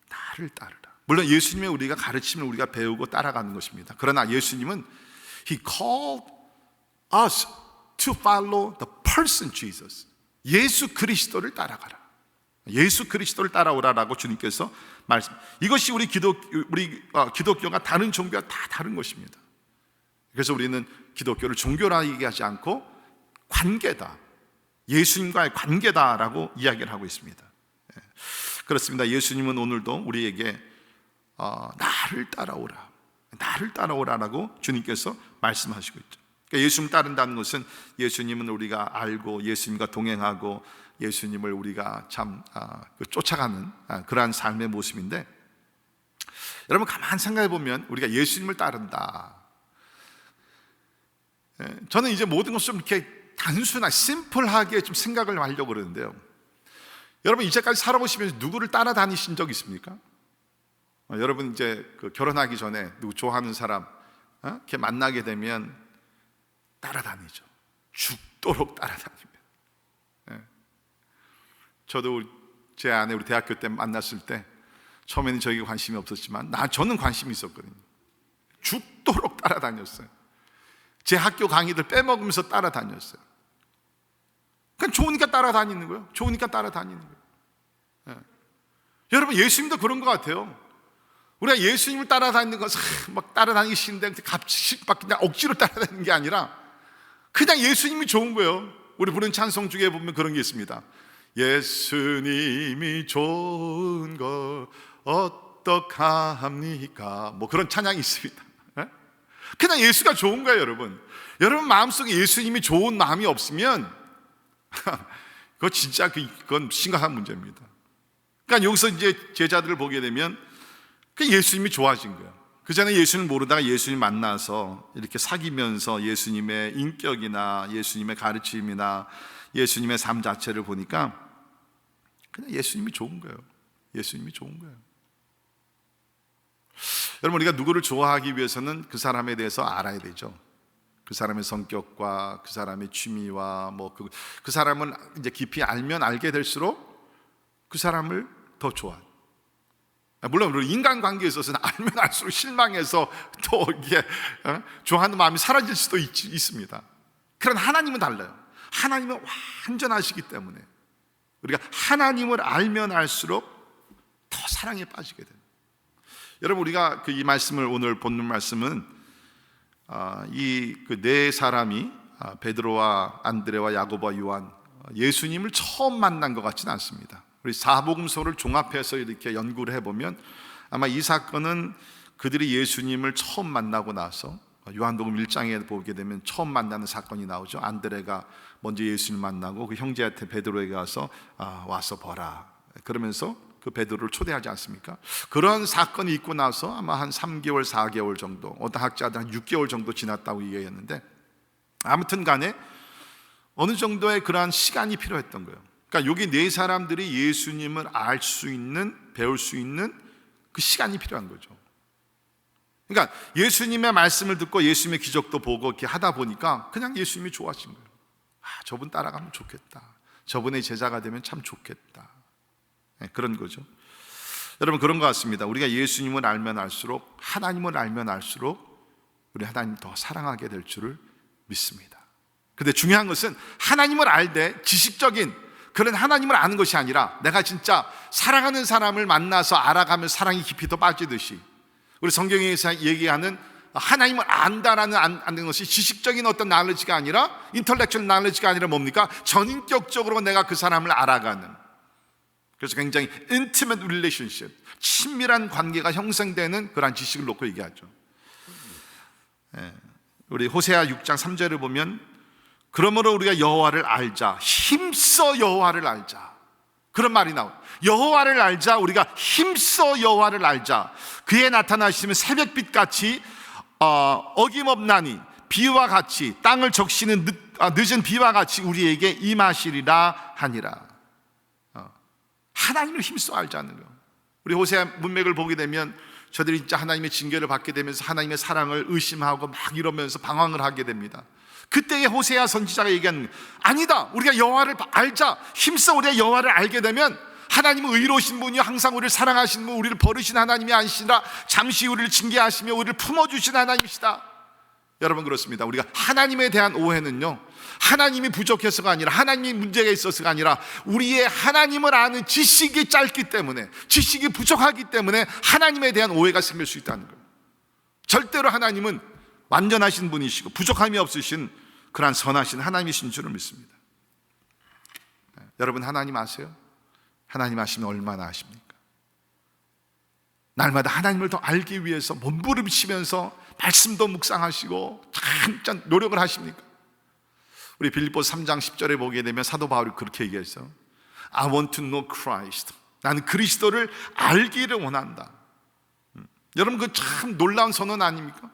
S2: 나를 따르라. 물론 예수님의 우리가 가르침을 우리가 배우고 따라가는 것입니다. 그러나 예수님은 He called us to follow the person Jesus. 예수 그리스도를 따라가라, 예수 그리스도를 따라오라라고 주님께서 말씀. 이것이 우리 기독교가 다른 종교와 다 다른 것입니다. 그래서 우리는 기독교를 종교라 얘기하지 않고 관계다, 예수님과의 관계다라고 이야기를 하고 있습니다. 그렇습니다. 예수님은 오늘도 우리에게 나를 따라오라, 나를 따라오라라고 주님께서 말씀하시고 있죠. 그러니까 예수님 따른다는 것은 예수님은 우리가 알고 예수님과 동행하고 예수님을 우리가 참 쫓아가는 그러한 삶의 모습인데, 여러분 가만 생각해 보면 우리가 예수님을 따른다, 저는 이제 모든 것을 좀 이렇게 단순하게 심플하게 좀 생각을 하려고 그러는데요, 여러분 이제까지 살아보시면서 누구를 따라다니신 적 있습니까? 여러분 이제 그 결혼하기 전에 누구 좋아하는 사람 이렇게 만나게 되면 따라다니죠. 죽도록 따라다닙니다. 저도 제 아내 우리 대학교 때 만났을 때 처음에는 저에게 관심이 없었지만 저는 관심이 있었거든요. 죽도록 따라다녔어요. 제 학교 강의들 빼먹으면서 따라다녔어요. 그냥 좋으니까 따라다니는 거예요. 좋으니까 따라다니는 거예요. 여러분 예수님도 그런 것 같아요. 우리가 예수님을 따라다니는 것은 막 따라다니기 싫은데 막 그냥 억지로 따라다니는 게 아니라 그냥 예수님이 좋은 거예요. 우리 부른 찬송 중에 보면 그런 게 있습니다. 예수님이 좋은 걸 어떡합니까? 뭐 그런 찬양이 있습니다. 그냥 예수가 좋은 거예요, 여러분. 여러분 마음속에 예수님이 좋은 마음이 없으면 그거 진짜 그건 심각한 문제입니다. 그러니까 여기서 이제 제자들을 보게 되면 그 예수님이 좋아진 거예요. 그 전에 예수님을 모르다가 예수님 만나서 이렇게 사귀면서 예수님의 인격이나 예수님의 가르침이나 예수님의 삶 자체를 보니까 그냥 예수님이 좋은 거예요. 예수님이 좋은 거예요. 여러분, 우리가 누구를 좋아하기 위해서는 그 사람에 대해서 알아야 되죠. 그 사람의 성격과 그 사람의 취미와 뭐 그 사람을 이제 깊이 알면 알게 될수록 그 사람을 더 좋아해요. 물론 인간 관계에 있어서는 알면 알수록 실망해서 또 이게 좋아하는 마음이 사라질 수도 있습니다. 그러나 하나님은 달라요. 하나님은 완전하시기 때문에 우리가 하나님을 알면 알수록 더 사랑에 빠지게 돼요. 여러분, 우리가 이 말씀을 오늘 본문 말씀은 이 네 사람이 베드로와 안드레와 야고보와 요한, 예수님을 처음 만난 것 같지는 않습니다. 우리 사복음서를 종합해서 이렇게 연구를 해보면 아마 이 사건은 그들이 예수님을 처음 만나고 나서 요한복음 1장에 보게 되면 처음 만나는 사건이 나오죠. 안드레가 먼저 예수님을 만나고 그 형제한테 베드로에게 가서 와서 보라 그러면서 그 베드로를 초대하지 않습니까? 그런 사건이 있고 나서 아마 한 3개월, 4개월 정도, 어떤 학자들은 한 6개월 정도 지났다고 얘기했는데 아무튼 간에 어느 정도의 그러한 시간이 필요했던 거예요. 그러니까 여기 네 사람들이 예수님을 알 수 있는, 배울 수 있는 그 시간이 필요한 거죠. 그러니까 예수님의 말씀을 듣고 예수님의 기적도 보고 이렇게 하다 보니까 그냥 예수님이 좋아하신 거예요. 저분 따라가면 좋겠다. 저분의 제자가 되면 참 좋겠다. 네, 그런 거죠. 여러분, 그런 것 같습니다. 우리가 예수님을 알면 알수록, 하나님을 알면 알수록 우리 하나님 더 사랑하게 될 줄을 믿습니다. 근데 중요한 것은 하나님을 알되 지식적인 그런 하나님을 아는 것이 아니라 내가 진짜 사랑하는 사람을 만나서 알아가면 사랑이 깊이 더 빠지듯이 우리 성경에서 얘기하는 하나님을 안다라는 아는 것이 지식적인 어떤 나레지가 아니라 인텔렉츄얼 나레지가 아니라 뭡니까? 전인격적으로 내가 그 사람을 알아가는, 그래서 굉장히 intimate relationship, 친밀한 관계가 형성되는 그러한 지식을 놓고 얘기하죠. 우리 호세아 6장 3절을 보면 그러므로 우리가 여호와를 알자, 힘써 여호와를 알자, 그런 말이 나와요. 여호와를 알자, 우리가 힘써 여호와를 알자. 그의 나타나시면 새벽빛같이 어김없나니 비와 같이 땅을 적시는 늦은 비와 같이 우리에게 임하시리라 하니라. 하나님을 힘써 알자는 거예요. 우리 호세아 문맥을 보게 되면 저들이 진짜 하나님의 징계를 받게 되면서 하나님의 사랑을 의심하고 막 이러면서 방황을 하게 됩니다. 그때의 호세아 선지자가 얘기하는 거예요. 아니다, 우리가 여호와를 알자, 힘써 우리가 여호와를 알게 되면 하나님은 의로우신 분이 항상 우리를 사랑하시는 분, 우리를 버리신 하나님이 아니시라 잠시 우리를 징계하시며 우리를 품어주신 하나님이시다. 여러분, 그렇습니다. 우리가 하나님에 대한 오해는요, 하나님이 부족해서가 아니라 하나님이 문제가 있어서가 아니라 우리의 하나님을 아는 지식이 짧기 때문에, 지식이 부족하기 때문에 하나님에 대한 오해가 생길 수 있다는 거예요. 절대로 하나님은 완전하신 분이시고 부족함이 없으신 그러한 선하신 하나님이신 줄을 믿습니다. 여러분, 하나님 아세요? 하나님 아시면 얼마나 아십니까? 날마다 하나님을 더 알기 위해서 몸부림치면서 말씀도 묵상하시고 참 노력을 하십니까? 우리 빌립보서 3장 10절에 보게 되면 사도 바울이 그렇게 얘기했어요. I want to know Christ. 나는 그리스도를 알기를 원한다. 여러분, 그 참 놀라운 선언 아닙니까?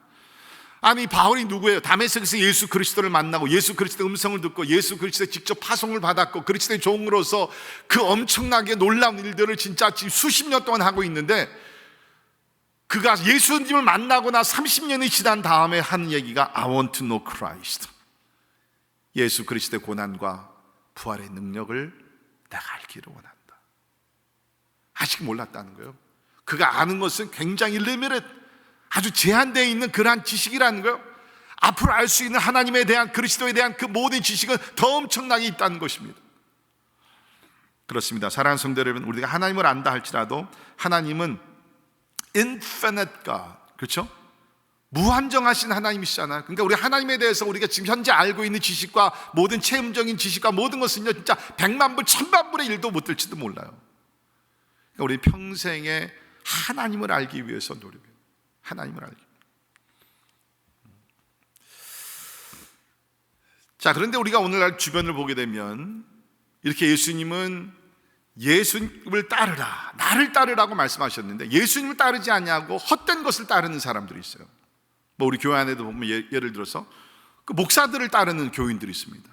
S2: 아니, 바울이 누구예요? 다메섹에서 예수 그리스도를 만나고 예수 그리스도의 음성을 듣고 예수 그리스도의 직접 파송을 받았고 그리스도의 종으로서 그 엄청나게 놀라운 일들을 진짜 지금 수십 년 동안 하고 있는데, 그가 예수님을 만나고 나 30년이 지난 다음에 하는 얘기가 I want to know Christ. 예수 그리스도의 고난과 부활의 능력을 내가 알기를 원한다. 아직 몰랐다는 거예요. 그가 아는 것은 굉장히 limited, 아주 제한되어 있는 그러한 지식이라는 거예요. 앞으로 알 수 있는 하나님에 대한, 그리스도에 대한 그 모든 지식은 더 엄청나게 있다는 것입니다. 그렇습니다. 사랑하는 성도 여러분, 우리가 하나님을 안다 할지라도 하나님은 infinite God, 그렇죠? 무한정하신 하나님이시잖아요. 그러니까 우리 하나님에 대해서 우리가 지금 현재 알고 있는 지식과 모든 체험적인 지식과 모든 것은요, 진짜 100만 불, 1000만 불의 1도 못 될지도 몰라요. 그러니까 우리 평생에 하나님을 알기 위해서 노력해요. 하나님을 알기. 자, 그런데 우리가 오늘날 주변을 보게 되면 이렇게 예수님은 예수님을 따르라, 나를 따르라고 말씀하셨는데 예수님을 따르지 않냐고 헛된 것을 따르는 사람들이 있어요. 뭐 우리 교회 안에도 보면 예를 들어서 그 목사들을 따르는 교인들이 있습니다.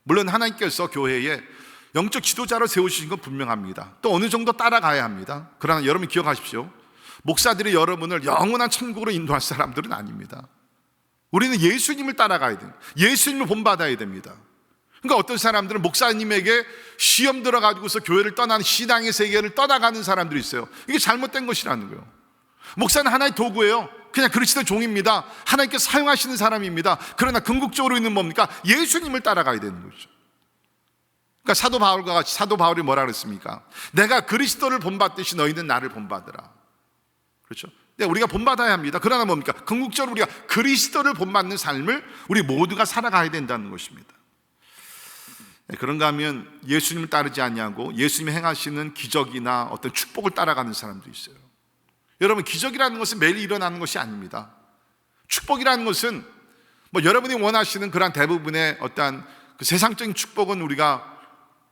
S2: 물론 하나님께서 교회에 영적 지도자로 세우신 건 분명합니다. 또 어느 정도 따라가야 합니다. 그러나 여러분 기억하십시오. 목사들이 여러분을 영원한 천국으로 인도할 사람들은 아닙니다. 우리는 예수님을 따라가야 됩니다. 예수님을 본받아야 됩니다. 그러니까 어떤 사람들은 목사님에게 시험 들어가지고서 교회를 떠나는 신앙의 세계를 떠나가는 사람들이 있어요. 이게 잘못된 것이라는 거예요. 목사는 하나의 도구예요. 그냥 그리스도의 종입니다. 하나님께서 사용하시는 사람입니다. 그러나 궁극적으로는 뭡니까? 예수님을 따라가야 되는 거죠. 그러니까 사도 바울과 같이 사도 바울이 뭐라 그랬습니까? 내가 그리스도를 본받듯이 너희는 나를 본받으라. 그렇죠? 네, 우리가 본받아야 합니다. 그러나 뭡니까? 궁극적으로 우리가 그리스도를 본받는 삶을 우리 모두가 살아가야 된다는 것입니다. 네, 그런가 하면 예수님을 따르지 않냐고 예수님이 행하시는 기적이나 어떤 축복을 따라가는 사람도 있어요. 여러분, 기적이라는 것은 매일 일어나는 것이 아닙니다. 축복이라는 것은 뭐 여러분이 원하시는 그런 대부분의 어떠한 그 세상적인 축복은 우리가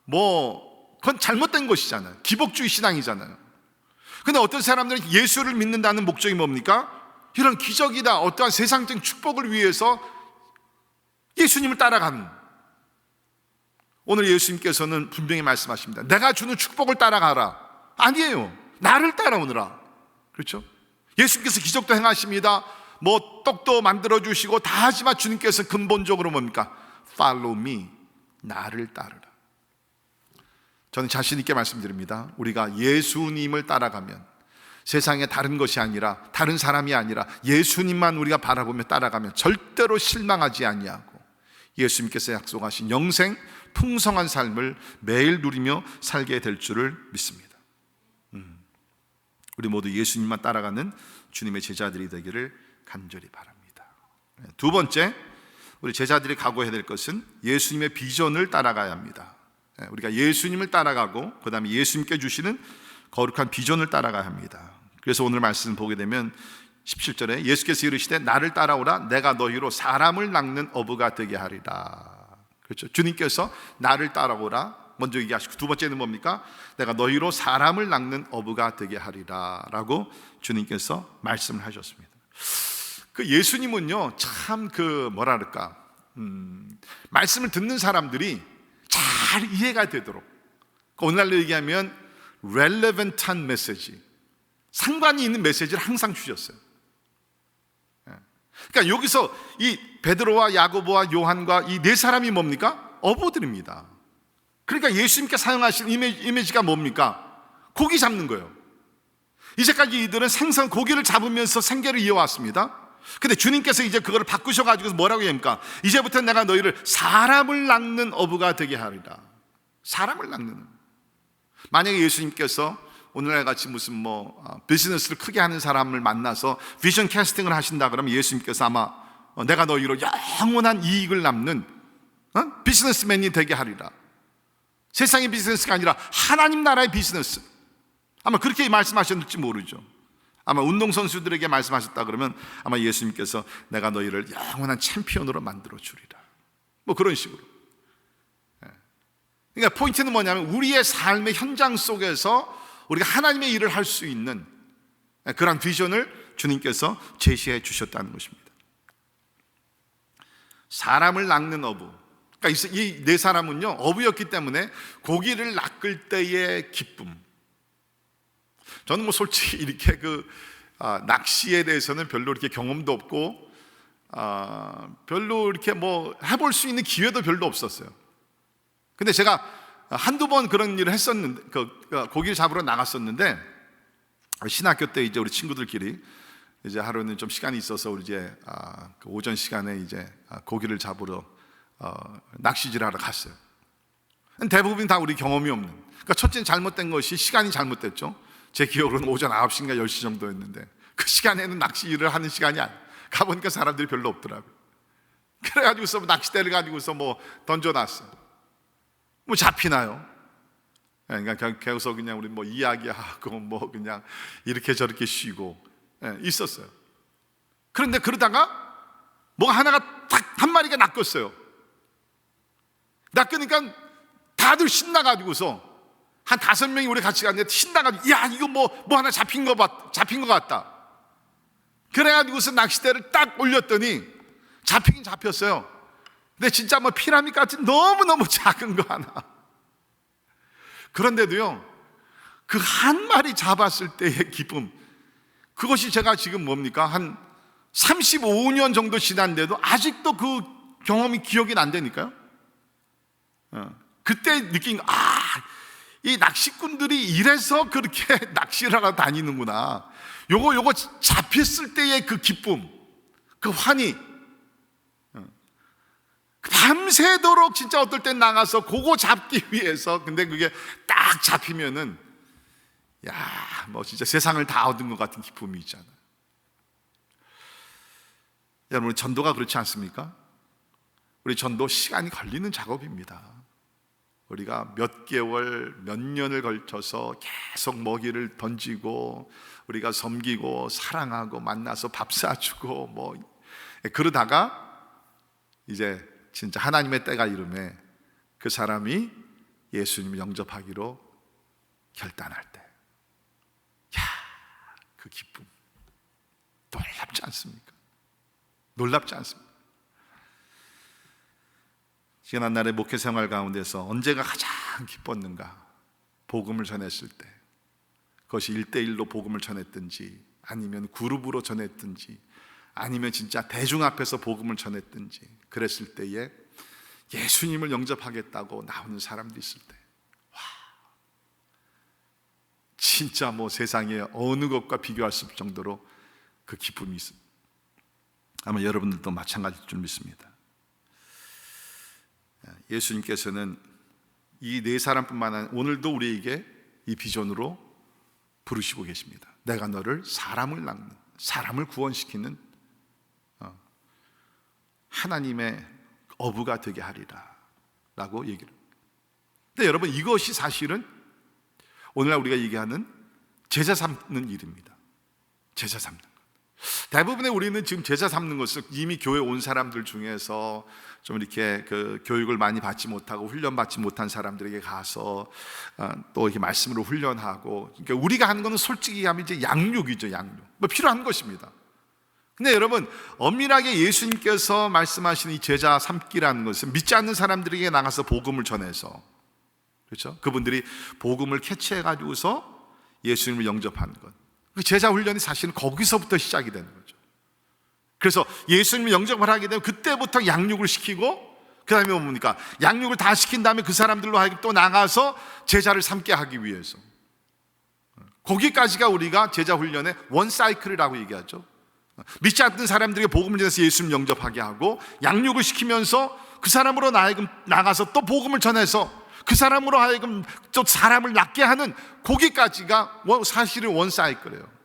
S2: 그건 잘못된 것이잖아요. 기복주의 신앙이잖아요. 근데 어떤 사람들은 예수를 믿는다는 목적이 뭡니까? 이런 기적이다, 어떠한 세상적인 축복을 위해서 예수님을 따라가는. 오늘 예수님께서는 분명히 말씀하십니다. 내가 주는 축복을 따라가라. 아니에요. 나를 따라오느라. 그렇죠? 예수님께서 기적도 행하십니다. 떡도 만들어주시고 다 하지만 주님께서 근본적으로 뭡니까? Follow me. 나를 따르라. 저는 자신 있게 말씀드립니다. 우리가 예수님을 따라가면 세상에 다른 것이 아니라, 다른 사람이 아니라 예수님만 우리가 바라보며 따라가면 절대로 실망하지 아니하고 예수님께서 약속하신 영생 풍성한 삶을 매일 누리며 살게 될 줄을 믿습니다. 우리 모두 예수님만 따라가는 주님의 제자들이 되기를 간절히 바랍니다. 두 번째, 우리 제자들이 각오해야 될 것은 예수님의 비전을 따라가야 합니다. 우리가 예수님을 따라가고 그 다음에 예수님께 주시는 거룩한 비전을 따라가야 합니다. 그래서 오늘 말씀 보게 되면 17절에 예수께서 이르시되 나를 따라오라 내가 너희로 사람을 낚는 어부가 되게 하리라. 그렇죠? 주님께서 나를 따라오라 먼저 얘기하시고 두 번째는 뭡니까? 내가 너희로 사람을 낚는 어부가 되게 하리라 라고 주님께서 말씀을 하셨습니다. 그 예수님은요 참 말씀을 듣는 사람들이 잘 이해가 되도록, 오늘날로 얘기하면 relevant한 메시지, 상관이 있는 메시지를 항상 주셨어요. 그러니까 여기서 이 베드로와 야고보와 요한과 이 네 사람이 뭡니까? 어부들입니다. 그러니까 예수님께 사용하신 이미지가 뭡니까? 고기 잡는 거예요. 이제까지 이들은 생선 고기를 잡으면서 생계를 이어왔습니다. 근데 주님께서 이제 그걸 바꾸셔가지고 뭐라고 합니까? 이제부터 내가 너희를 사람을 낚는 어부가 되게 하리라. 사람을 낚는. 만약에 예수님께서 오늘날 같이 무슨 비즈니스를 크게 하는 사람을 만나서 비전 캐스팅을 하신다 그러면 예수님께서 아마 내가 너희로 영원한 이익을 남는 비즈니스맨이 되게 하리라. 세상의 비즈니스가 아니라 하나님 나라의 비즈니스. 아마 그렇게 말씀하셨는지 모르죠. 아마 운동선수들에게 말씀하셨다 그러면 아마 예수님께서 내가 너희를 영원한 챔피언으로 만들어 주리라. 그런 식으로. 그러니까 포인트는 뭐냐면 우리의 삶의 현장 속에서 우리가 하나님의 일을 할 수 있는 그런 비전을 주님께서 제시해 주셨다는 것입니다. 사람을 낚는 어부. 그러니까 이 네 사람은요 어부였기 때문에 고기를 낚을 때의 기쁨. 저는 솔직히 이렇게 낚시에 대해서는 별로 이렇게 경험도 없고 별로 이렇게 해볼 수 있는 기회도 별로 없었어요. 근데 제가 한두 번 그런 일을 했었는데 고기를 잡으러 나갔었는데 신학교 때 이제 우리 친구들끼리 이제 하루는 좀 시간이 있어서 우리 이제 오전 시간에 이제 고기를 잡으러 낚시질하러 갔어요. 대부분 다 우리 경험이 없는. 그러니까 첫째는 잘못된 것이 시간이 잘못됐죠. 제 기억으로는 오전 9시인가 10시 정도였는데 그 시간에는 낚시 일을 하는 시간이 아니에요. 가보니까 사람들이 별로 없더라고요. 그래가지고서 낚싯대를 가지고서 뭐 던져놨어요. 뭐 잡히나요? 그러니까 계속 그냥 우리 뭐 이야기하고 뭐 그냥 이렇게 저렇게 쉬고 있었어요. 그런데 그러다가 뭐 하나가 딱 한 마리가 낚였어요. 낚으니까 다들 신나가지고서 한 5명이 우리 같이 갔는데 신나가지고 야 이거 뭐 하나 잡힌 것 같다. 그래가지고서 낚싯대를 딱 올렸더니 잡히긴 잡혔어요. 근데 진짜 뭐 피라미드 같은 너무너무 작은 거 하나. 그런데도요, 그 한 마리 잡았을 때의 기쁨, 그것이 제가 지금 뭡니까? 한 35년 정도 지났는데도 아직도 그 경험이 기억이 난다니까요. 그때 느낀 이 낚시꾼들이 이래서 그렇게 낚시를 하러 다니는구나. 요거 잡혔을 때의 그 기쁨, 그 환희, 밤새도록 진짜 어떨 땐 나가서 그거 잡기 위해서. 근데 그게 딱 잡히면은 뭐 진짜 세상을 다 얻은 것 같은 기쁨이 있잖아요. 여러분, 전도가 그렇지 않습니까? 우리 전도 시간이 걸리는 작업입니다. 우리가 몇 개월, 몇 년을 걸쳐서 계속 먹이를 던지고 우리가 섬기고 사랑하고 만나서 밥 사주고 뭐 그러다가 이제 진짜 하나님의 때가 이름에 그 사람이 예수님을 영접하기로 결단할 때, 그 기쁨 놀랍지 않습니까? 놀랍지 않습니까? 지난 날의 목회 생활 가운데서 언제가 가장 기뻤는가? 복음을 전했을 때, 그것이 1대1로 복음을 전했든지 아니면 그룹으로 전했든지 아니면 진짜 대중 앞에서 복음을 전했든지 그랬을 때에 예수님을 영접하겠다고 나오는 사람도 있을 때, 진짜 뭐 세상에 어느 것과 비교할 수 없을 정도로 그 기쁨이 있습니다. 아마 여러분들도 마찬가지일 줄 믿습니다. 예수님께서는 이 네 사람뿐만 아니라 오늘도 우리에게 이 비전으로 부르시고 계십니다. 내가 너를 사람을 낚는, 사람을 구원시키는 하나님의 어부가 되게 하리라 라고 얘기를. 근데 여러분, 이것이 사실은 오늘날 우리가 얘기하는 제자 삼는 일입니다. 제자 삼는 것. 대부분의 우리는 지금 제자 삼는 것을 이미 교회 온 사람들 중에서 좀 이렇게 그 교육을 많이 받지 못하고 훈련받지 못한 사람들에게 가서 또 이렇게 말씀으로 훈련하고, 그러니까 우리가 하는 거는 솔직히 하면 이제 양육이죠. 양육. 뭐 필요한 것입니다. 근데 여러분, 엄밀하게 예수님께서 말씀하시는 이 제자 삼기라는 것은 믿지 않는 사람들에게 나가서 복음을 전해서, 그렇죠? 그분들이 복음을 캐치해가지고서 예수님을 영접하는 것. 그 제자 훈련이 사실은 거기서부터 시작이 되는 거죠. 그래서 예수님을 영접을 하게 되면 그때부터 양육을 시키고, 그 다음에 뭡니까? 양육을 다 시킨 다음에 그 사람들로 하여금 또 나가서 제자를 삼게 하기 위해서, 거기까지가 우리가 제자 훈련의 원 사이클이라고 얘기하죠. 믿지 않는 사람들에게 복음을 전해서 예수님 영접하게 하고, 양육을 시키면서 그 사람으로 나가서 또 복음을 전해서 그 사람으로 하여금 또 사람을 낫게 하는, 거기까지가 사실은 원 사이클이에요.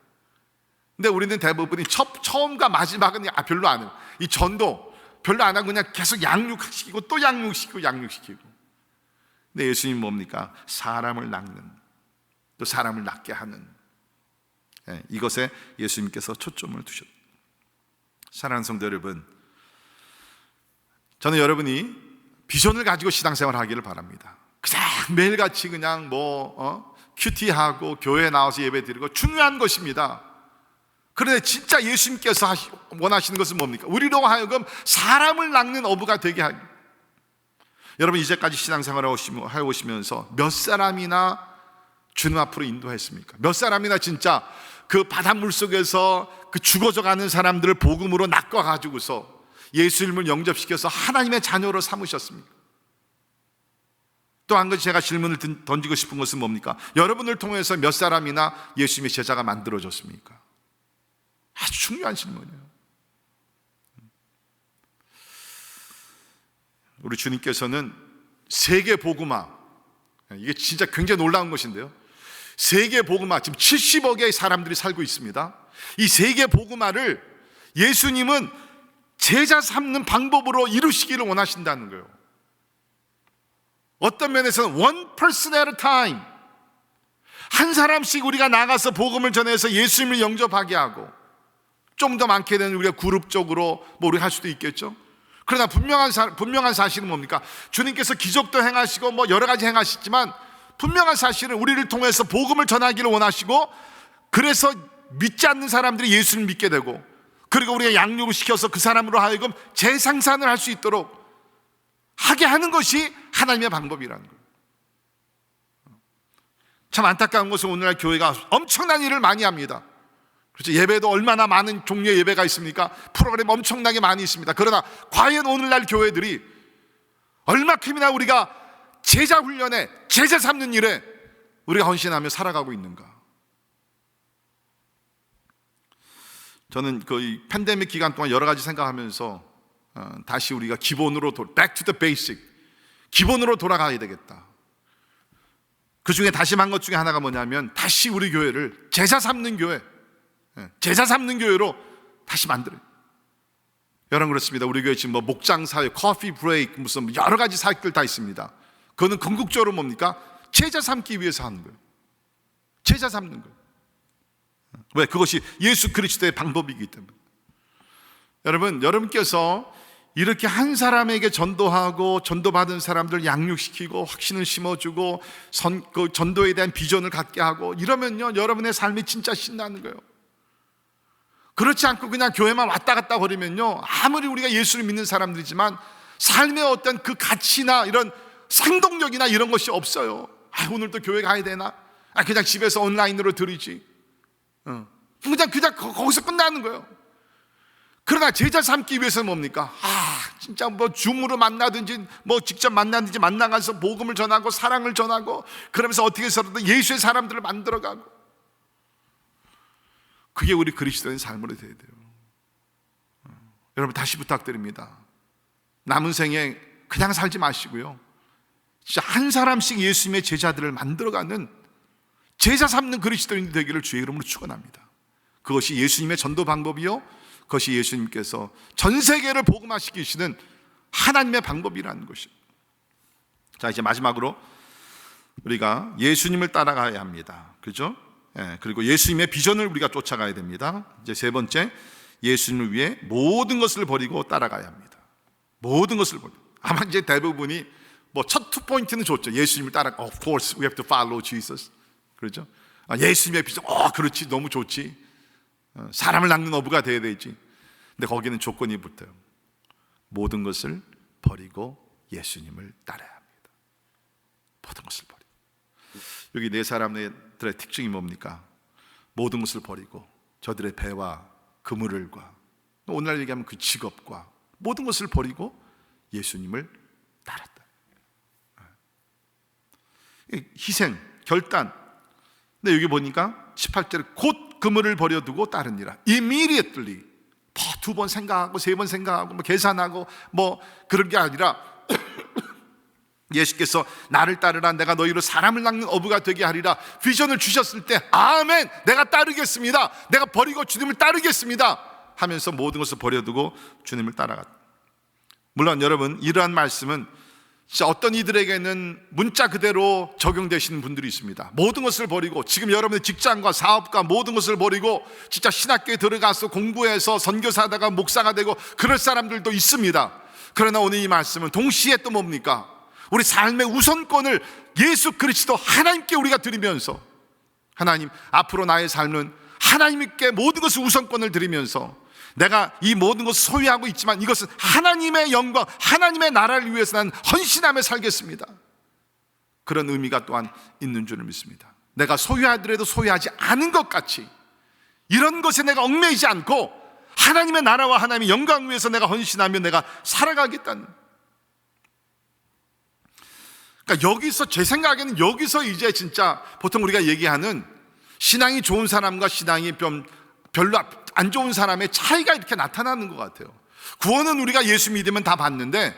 S2: 근데 우리는 대부분이 처음과 마지막은 별로 안 해요. 이 전도 별로 안 하고 그냥 계속 양육시키고 또 양육시키고. 근데 예수님 뭡니까? 사람을 낚는, 또 사람을 낫게 하는, 이것에 예수님께서 초점을 두셨다. 사랑하는 성도 여러분, 저는 여러분이 비전을 가지고 신앙생활을 하기를 바랍니다. 그냥 매일같이 그냥 큐티하고 교회에 나와서 예배 드리고 중요한 것입니다. 그런데 진짜 예수님께서 원하시는 것은 뭡니까? 우리로 하여금 사람을 낚는 어부가 되게 하기. 여러분, 이제까지 신앙생활을 해오시면서 몇 사람이나 주님 앞으로 인도했습니까? 몇 사람이나 진짜 그 바닷물 속에서 그 죽어져가는 사람들을 복음으로 낚아가지고서 예수님을 영접시켜서 하나님의 자녀로 삼으셨습니까? 또 한 가지 제가 질문을 던지고 싶은 것은 뭡니까? 여러분을 통해서 몇 사람이나 예수님의 제자가 만들어졌습니까? 아주 중요한 질문이에요. 우리 주님께서는 세계 복음화, 이게 진짜 굉장히 놀라운 것인데요, 세계 복음화, 지금 70억의 사람들이 살고 있습니다. 이 세계 복음화를 예수님은 제자 삼는 방법으로 이루시기를 원하신다는 거예요. 어떤 면에서는 one person at a time, 한 사람씩 우리가 나가서 복음을 전해서 예수님을 영접하게 하고, 좀 더 많게 되는 우리가 그룹적으로 우리가 할 수도 있겠죠. 그러나 분명한 사실은 뭡니까? 주님께서 기적도 행하시고 여러 가지 행하시지만 분명한 사실은 우리를 통해서 복음을 전하기를 원하시고, 그래서 믿지 않는 사람들이 예수를 믿게 되고, 그리고 우리가 양육을 시켜서 그 사람으로 하여금 재상산을 할 수 있도록 하게 하는 것이 하나님의 방법이라는 거예요. 참 안타까운 것은 오늘날 교회가 엄청난 일을 많이 합니다. 그렇죠? 예배도 얼마나 많은 종류의 예배가 있습니까? 프로그램 엄청나게 많이 있습니다. 그러나 과연 오늘날 교회들이 얼마큼이나 우리가 제자 훈련에, 제자 삼는 일에 우리가 헌신하며 살아가고 있는가? 저는 이 팬데믹 기간 동안 여러 가지 생각하면서 다시 우리가 기본으로 back to the basic, 기본으로 돌아가야 되겠다. 그 중에 다짐한 것 중에 하나가 뭐냐면 다시 우리 교회를 제자 삼는 교회, 제자 삼는 교회로 다시 만들어요. 여러분 그렇습니다. 우리 교회 지금 목장 사역, 커피 브레이크, 무슨 여러 가지 사역들 다 있습니다. 그거는 궁극적으로 뭡니까? 제자 삼기 위해서 하는 거예요. 제자 삼는 거예요. 왜? 그것이 예수 그리스도의 방법이기 때문에. 여러분께서 이렇게 한 사람에게 전도하고 전도받은 사람들 양육시키고 확신을 심어주고 그 전도에 대한 비전을 갖게 하고 이러면요, 여러분의 삶이 진짜 신나는 거예요. 그렇지 않고 그냥 교회만 왔다 갔다 거리면요, 아무리 우리가 예수를 믿는 사람들이지만 삶의 어떤 그 가치나 이런 생동력이나 이런 것이 없어요. 오늘도 교회 가야 되나? 그냥 집에서 온라인으로 들으지. 그냥 거기서 끝나는 거예요. 그러나 제자 삼기 위해서는 뭡니까? 진짜 줌으로 만나든지 직접 만나든지 만나가서 복음을 전하고 사랑을 전하고, 그러면서 어떻게 해서든 예수의 사람들을 만들어가고, 그게 우리 그리스도인 삶으로 돼야 돼요. 여러분 다시 부탁드립니다. 남은 생에 그냥 살지 마시고요, 진짜 한 사람씩 예수님의 제자들을 만들어가는 제자 삼는 그리스도인이 되기를 주의 이름으로 축원합니다. 그것이 예수님의 전도 방법이요, 그것이 예수님께서 전 세계를 복음화시키시는 하나님의 방법이라는 것입니다. 자, 이제 마지막으로 우리가 예수님을 따라가야 합니다. 그렇죠? 그리고 예수님의 비전을 우리가 쫓아가야 됩니다. 이제 세 번째, 예수님을 위해 모든 것을 버리고 따라가야 합니다. 모든 것을 버리고. 아마 이제 대부분이 첫 2포인트는 좋죠. 예수님을 따라, of course we have to follow Jesus. 그렇죠? 예수님의 비전, 그렇지, 너무 좋지. 사람을 낚는 어부가 돼야 되지. 근데 거기는 조건이 붙어요. 모든 것을 버리고 예수님을 따라야 합니다. 모든 것을 버리고. 여기 네 사람들의 특징이 뭡니까? 모든 것을 버리고 저들의 배와 그물을과, 오늘날 얘기하면 그 직업과 모든 것을 버리고 예수님을 따랐다. 희생, 결단. 근데 여기 보니까 18절에 곧 그물을 버려두고 따르니라. Immediately. 2번 생각하고 3번 생각하고 계산하고 그런 게 아니라 예수께서 나를 따르라, 내가 너희로 사람을 낚는 어부가 되게 하리라 비전을 주셨을 때, 아멘, 내가 따르겠습니다, 내가 버리고 주님을 따르겠습니다 하면서 모든 것을 버려두고 주님을 따라갔다. 물론 여러분, 이러한 말씀은 진짜 어떤 이들에게는 문자 그대로 적용되시는 분들이 있습니다. 모든 것을 버리고, 지금 여러분의 직장과 사업과 모든 것을 버리고 진짜 신학교에 들어가서 공부해서 선교사다가 목사가 되고 그럴 사람들도 있습니다. 그러나 오늘 이 말씀은 동시에 또 뭡니까? 우리 삶의 우선권을 예수 그리스도 하나님께 우리가 드리면서, 하나님, 앞으로 나의 삶은 하나님께 모든 것을 우선권을 드리면서 내가 이 모든 것을 소유하고 있지만 이것은 하나님의 영광, 하나님의 나라를 위해서 난 헌신하며 살겠습니다. 그런 의미가 또한 있는 줄을 믿습니다. 내가 소유하더라도 소유하지 않은 것 같이 이런 것에 내가 얽매이지 않고 하나님의 나라와 하나님의 영광을 위해서 내가 헌신하며 내가 살아가겠다는. 그러니까 여기서, 제 생각에는 여기서 이제 진짜 보통 우리가 얘기하는 신앙이 좋은 사람과 신앙이 별로 안 좋은 사람의 차이가 이렇게 나타나는 것 같아요. 구원은 우리가 예수 믿으면 다 받는데,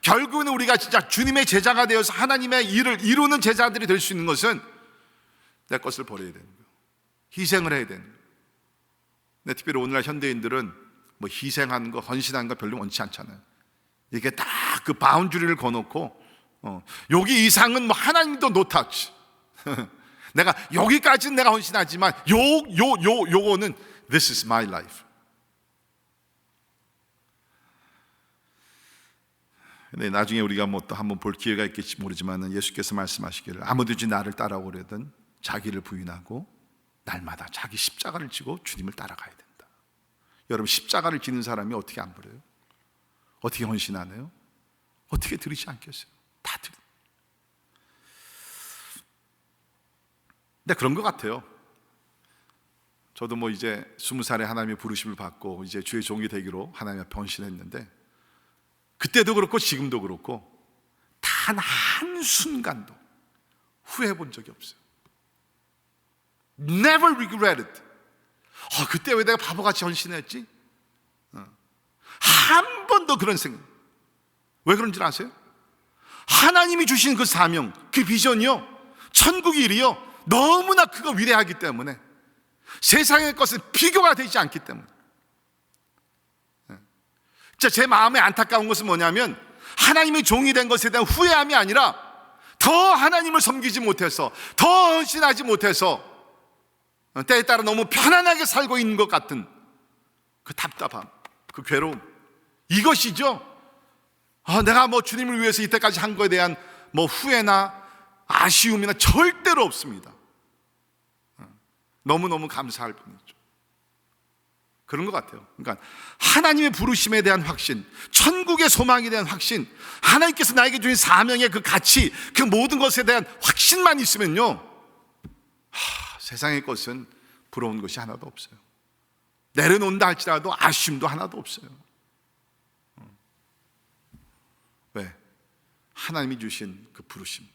S2: 결국은 우리가 진짜 주님의 제자가 되어서 하나님의 일을 이루는 제자들이 될 수 있는 것은 내 것을 버려야 되는 거예요. 희생을 해야 되는 거예요. 근데 특별히 오늘날 현대인들은 뭐 희생하는 거, 헌신하는 거 별로 원치 않잖아요. 이게 딱 그 바운드리를 거놓고 여기 이상은 뭐 하나님도 노타치. 내가 여기까지는 내가 헌신하지만 요거는 This is my life. 근데 나중에 우리가 뭐 또 한번 볼 기회가 있겠지 모르지만 예수께서 말씀하시기를 아무든지 나를 따라오려든 자기를 부인하고 날마다 자기 십자가를 지고 주님을 따라가야 된다. 여러분, 십자가를 지는 사람이 어떻게 안 버려요? 어떻게 헌신하네요? 어떻게 드리지 않겠어요? 다 드려. 근데 그런 것 같아요. 저도 뭐 이제 20살에 하나님의 부르심을 받고 이제 주의 종이 되기로 하나님 앞에 헌신했는데, 그때도 그렇고 지금도 그렇고 단 한순간도 후회해 본 적이 없어요. Never regretted. 그때 왜 내가 바보같이 헌신했지? 한 번도 그런 생각. 왜 그런지 아세요? 하나님이 주신 그 사명, 그 비전이요, 천국의 일이요, 너무나 그거 위대하기 때문에, 세상의 것은 비교가 되지 않기 때문에. 제 마음에 안타까운 것은 뭐냐면, 하나님의 종이 된 것에 대한 후회함이 아니라 더 하나님을 섬기지 못해서, 더 헌신하지 못해서 때에 따라 너무 편안하게 살고 있는 것 같은 그 답답함, 그 괴로움, 이것이죠. 내가 뭐 주님을 위해서 이때까지 한 거에 대한 뭐 후회나 아쉬움이나 절대로 없습니다. 너무너무 감사할 뿐이죠. 그런 것 같아요. 그러니까 하나님의 부르심에 대한 확신, 천국의 소망에 대한 확신, 하나님께서 나에게 주신 사명의 그 가치, 그 모든 것에 대한 확신만 있으면요, 세상의 것은 부러운 것이 하나도 없어요. 내려놓는다 할지라도 아쉬움도 하나도 없어요. 왜? 하나님이 주신 그 부르심,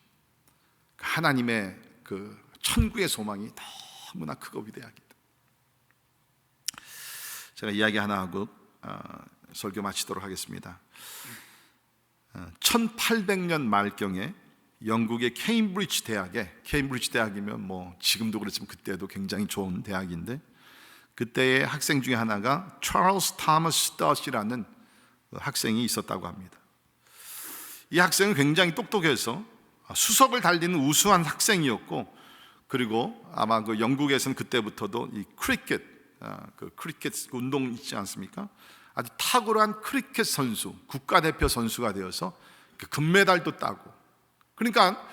S2: 하나님의 그 천국의 소망이 너무나 크고 위대하기 때문에. 제가 이야기 하나 하고 설교 마치도록 하겠습니다. 1800년 말경에 영국의 케임브리지 대학에, 케임브리지 대학이면 뭐 지금도 그렇지만 그때도 굉장히 좋은 대학인데, 그때의 학생 중에 하나가 찰스 토머스 스터시라는 학생이 있었다고 합니다. 이 학생은 굉장히 똑똑해서 수석을 달리는 우수한 학생이었고, 그리고 아마 그 영국에서는 그때부터도 이 크리켓 운동 있지 않습니까? 아주 탁월한 크리켓 선수, 국가대표 선수가 되어서 금메달도 따고, 그러니까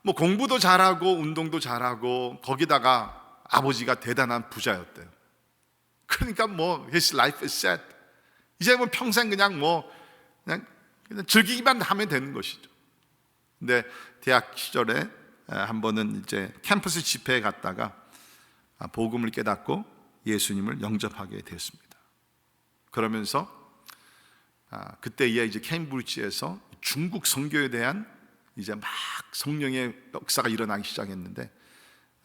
S2: 뭐 공부도 잘하고 운동도 잘하고, 거기다가 아버지가 대단한 부자였대요. 그러니까 뭐 his life is set. 이제 뭐 평생 그냥 즐기기만 하면 되는 것이죠. 근데 대학 시절에 한 번은 이제 캠퍼스 집회에 갔다가 복음을 깨닫고 예수님을 영접하게 되었습니다. 그러면서 그때에 이제 케임브리지에서 중국 선교에 대한 이제 막 성령의 역사가 일어나기 시작했는데,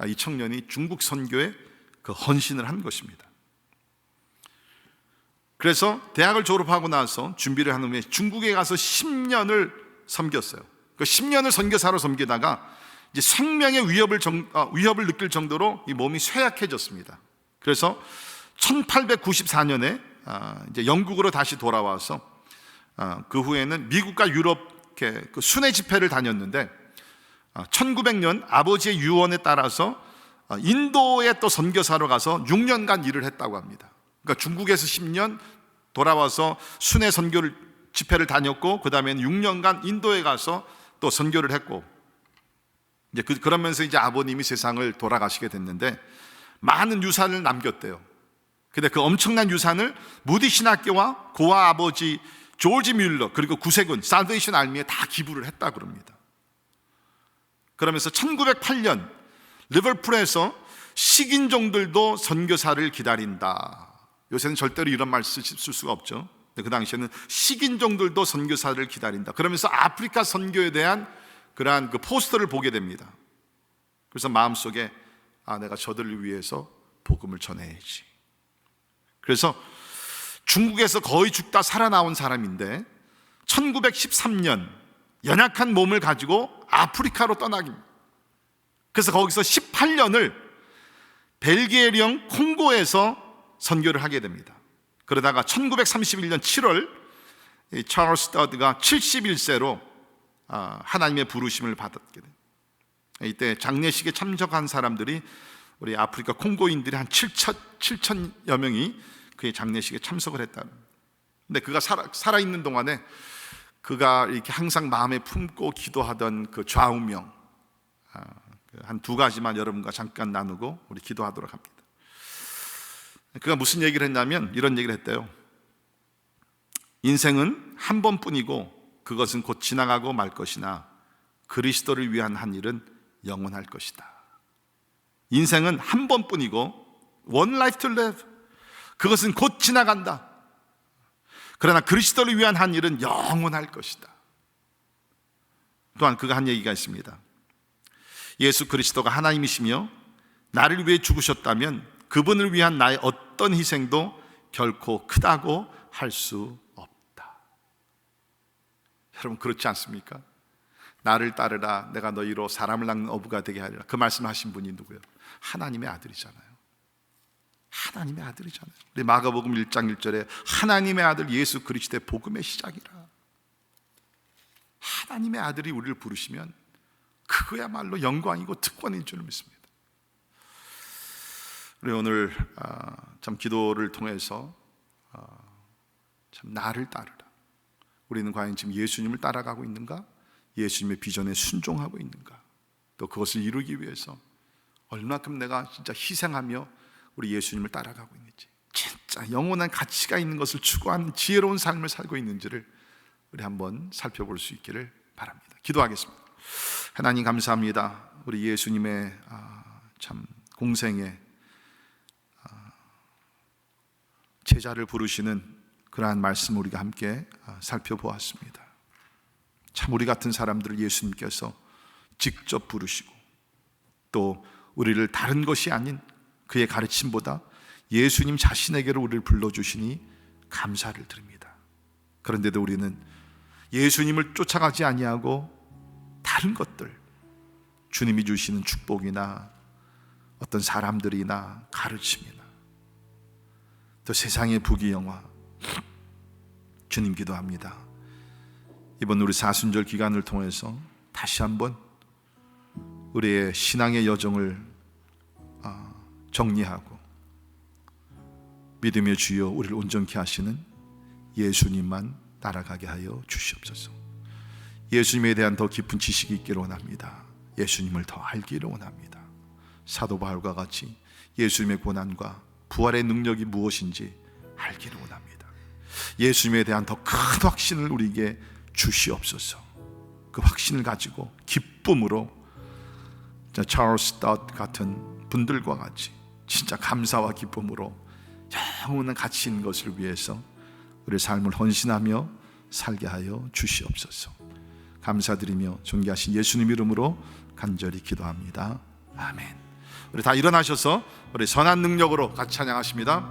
S2: 이 청년이 중국 선교에 그 헌신을 한 것입니다. 그래서 대학을 졸업하고 나서 준비를 한 후에 중국에 가서 10년을 섬겼어요. 그 10년을 선교사로 섬기다가 이제 생명의 위협을 느낄 정도로 이 몸이 쇠약해졌습니다. 그래서 1894년에 이제 영국으로 다시 돌아와서 그 후에는 미국과 유럽 그 순회 집회를 다녔는데, 1900년 아버지의 유언에 따라서 인도에 또 선교사로 가서 6년간 일을 했다고 합니다. 그러니까 중국에서 10년 돌아와서 순회 선교를 집회를 다녔고, 그 다음에는 6년간 인도에 가서 또 선교를 했고, 이제 그러면서 이제 아버님이 세상을 돌아가시게 됐는데, 많은 유산을 남겼대요. 근데 그 엄청난 유산을 무디 신학교와 고아 아버지 조지 뮬러, 그리고 구세군 살베이션 알미에 다 기부를 했다 그럽니다. 그러면서 1908년 리버풀에서 식인종들도 선교사를 기다린다. 요새는 절대로 이런 말 쓸 수가 없죠. 근데 그 당시에는 식인종들도 선교사를 기다린다. 그러면서 아프리카 선교에 대한 그러한 그 포스터를 보게 됩니다. 그래서 마음속에 내가 저들을 위해서 복음을 전해야지. 그래서 중국에서 거의 죽다 살아나온 사람인데 1913년 연약한 몸을 가지고 아프리카로 떠나깁니다. 그래서 거기서 18년을 벨기에령 콩고에서 선교를 하게 됩니다. 그러다가 1931년 7월 찰스 더드가 71세로 하나님의 부르심을 받았게 됩니다. 이때 장례식에 참석한 사람들이 우리 아프리카 콩고인들이 한 7천여 명이 그의 장례식에 참석을 했다. 근데 그가 살아있는 동안에 그가 이렇게 항상 마음에 품고 기도하던 그 좌우명 한 두 가지만 여러분과 잠깐 나누고 우리 기도하도록 합니다. 그가 무슨 얘기를 했냐면 이런 얘기를 했대요. 인생은 한 번뿐이고 그것은 곧 지나가고 말 것이나 그리스도를 위한 한 일은 영원할 것이다. 인생은 한 번뿐이고 one life to live, 그것은 곧 지나간다. 그러나 그리스도를 위한 한 일은 영원할 것이다. 또한 그가 한 얘기가 있습니다. 예수 그리스도가 하나님이시며 나를 위해 죽으셨다면 그분을 위한 나의 어떤 희생도 결코 크다고 할 수 없다. 여러분 그렇지 않습니까? 나를 따르라, 내가 너희로 사람을 낚는 어부가 되게 하리라. 그 말씀하신 분이 누구예요? 하나님의 아들이잖아요. 하나님의 아들이잖아요. 우리 마가복음 1장 1절에 하나님의 아들 예수 그리스도의 복음의 시작이라. 하나님의 아들이 우리를 부르시면 그거야말로 영광이고 특권인 줄 믿습니다. 우리 오늘 참 기도를 통해서 참 나를 따르라. 우리는 과연 지금 예수님을 따라가고 있는가? 예수님의 비전에 순종하고 있는가? 또 그것을 이루기 위해서 얼마큼 내가 진짜 희생하며 우리 예수님을 따라가고 있는지, 진짜 영원한 가치가 있는 것을 추구하는 지혜로운 삶을 살고 있는지를 우리 한번 살펴볼 수 있기를 바랍니다. 기도하겠습니다. 하나님 감사합니다. 우리 예수님의 참 공생에 제자를 부르시는 그러한 말씀을 우리가 함께 살펴보았습니다. 참 우리 같은 사람들을 예수님께서 직접 부르시고 또 우리를 다른 것이 아닌 그의 가르침보다 예수님 자신에게로 우리를 불러주시니 감사를 드립니다. 그런데도 우리는 예수님을 쫓아가지 아니하고 다른 것들, 주님이 주시는 축복이나 어떤 사람들이나 가르침이나 또 세상의 부귀영화, 주님 기도합니다. 이번 우리 사순절 기간을 통해서 다시 한번 우리의 신앙의 여정을 정리하고 믿음의 주여 우리를 온전케 하시는 예수님만 따라가게 하여 주시옵소서. 예수님에 대한 더 깊은 지식이 있기를 원합니다. 예수님을 더 알기를 원합니다. 사도 바울과 같이 예수님의 고난과 부활의 능력이 무엇인지 알기를 원합니다. 예수님에 대한 더 큰 확신을 우리에게 주시옵소서. 그 확신을 가지고 기쁨으로 찰스 더드 같은 분들과 같이 진짜 감사와 기쁨으로 영원한 가치 있는 것을 위해서 우리의 삶을 헌신하며 살게 하여 주시옵소서. 감사드리며 존귀하신 예수님 이름으로 간절히 기도합니다. 아멘. 우리 다 일어나셔서 우리 선한 능력으로 같이 찬양하십니다.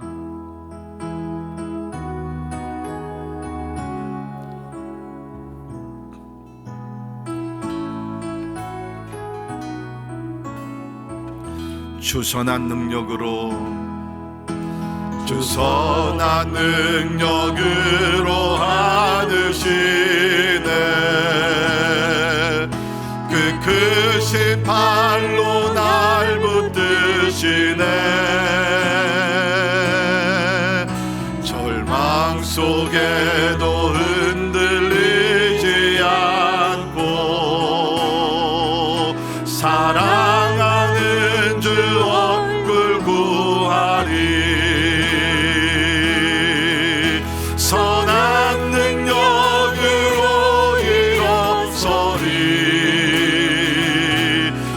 S2: 주 선한 능력으로, 주 선한 능력으로 하시네. 그 크신 팔로 날 붙드시네. 절망 속에도 흔들리지 않고 사랑하는 주 얼굴 구하리. 선한 능력으로 일어서리.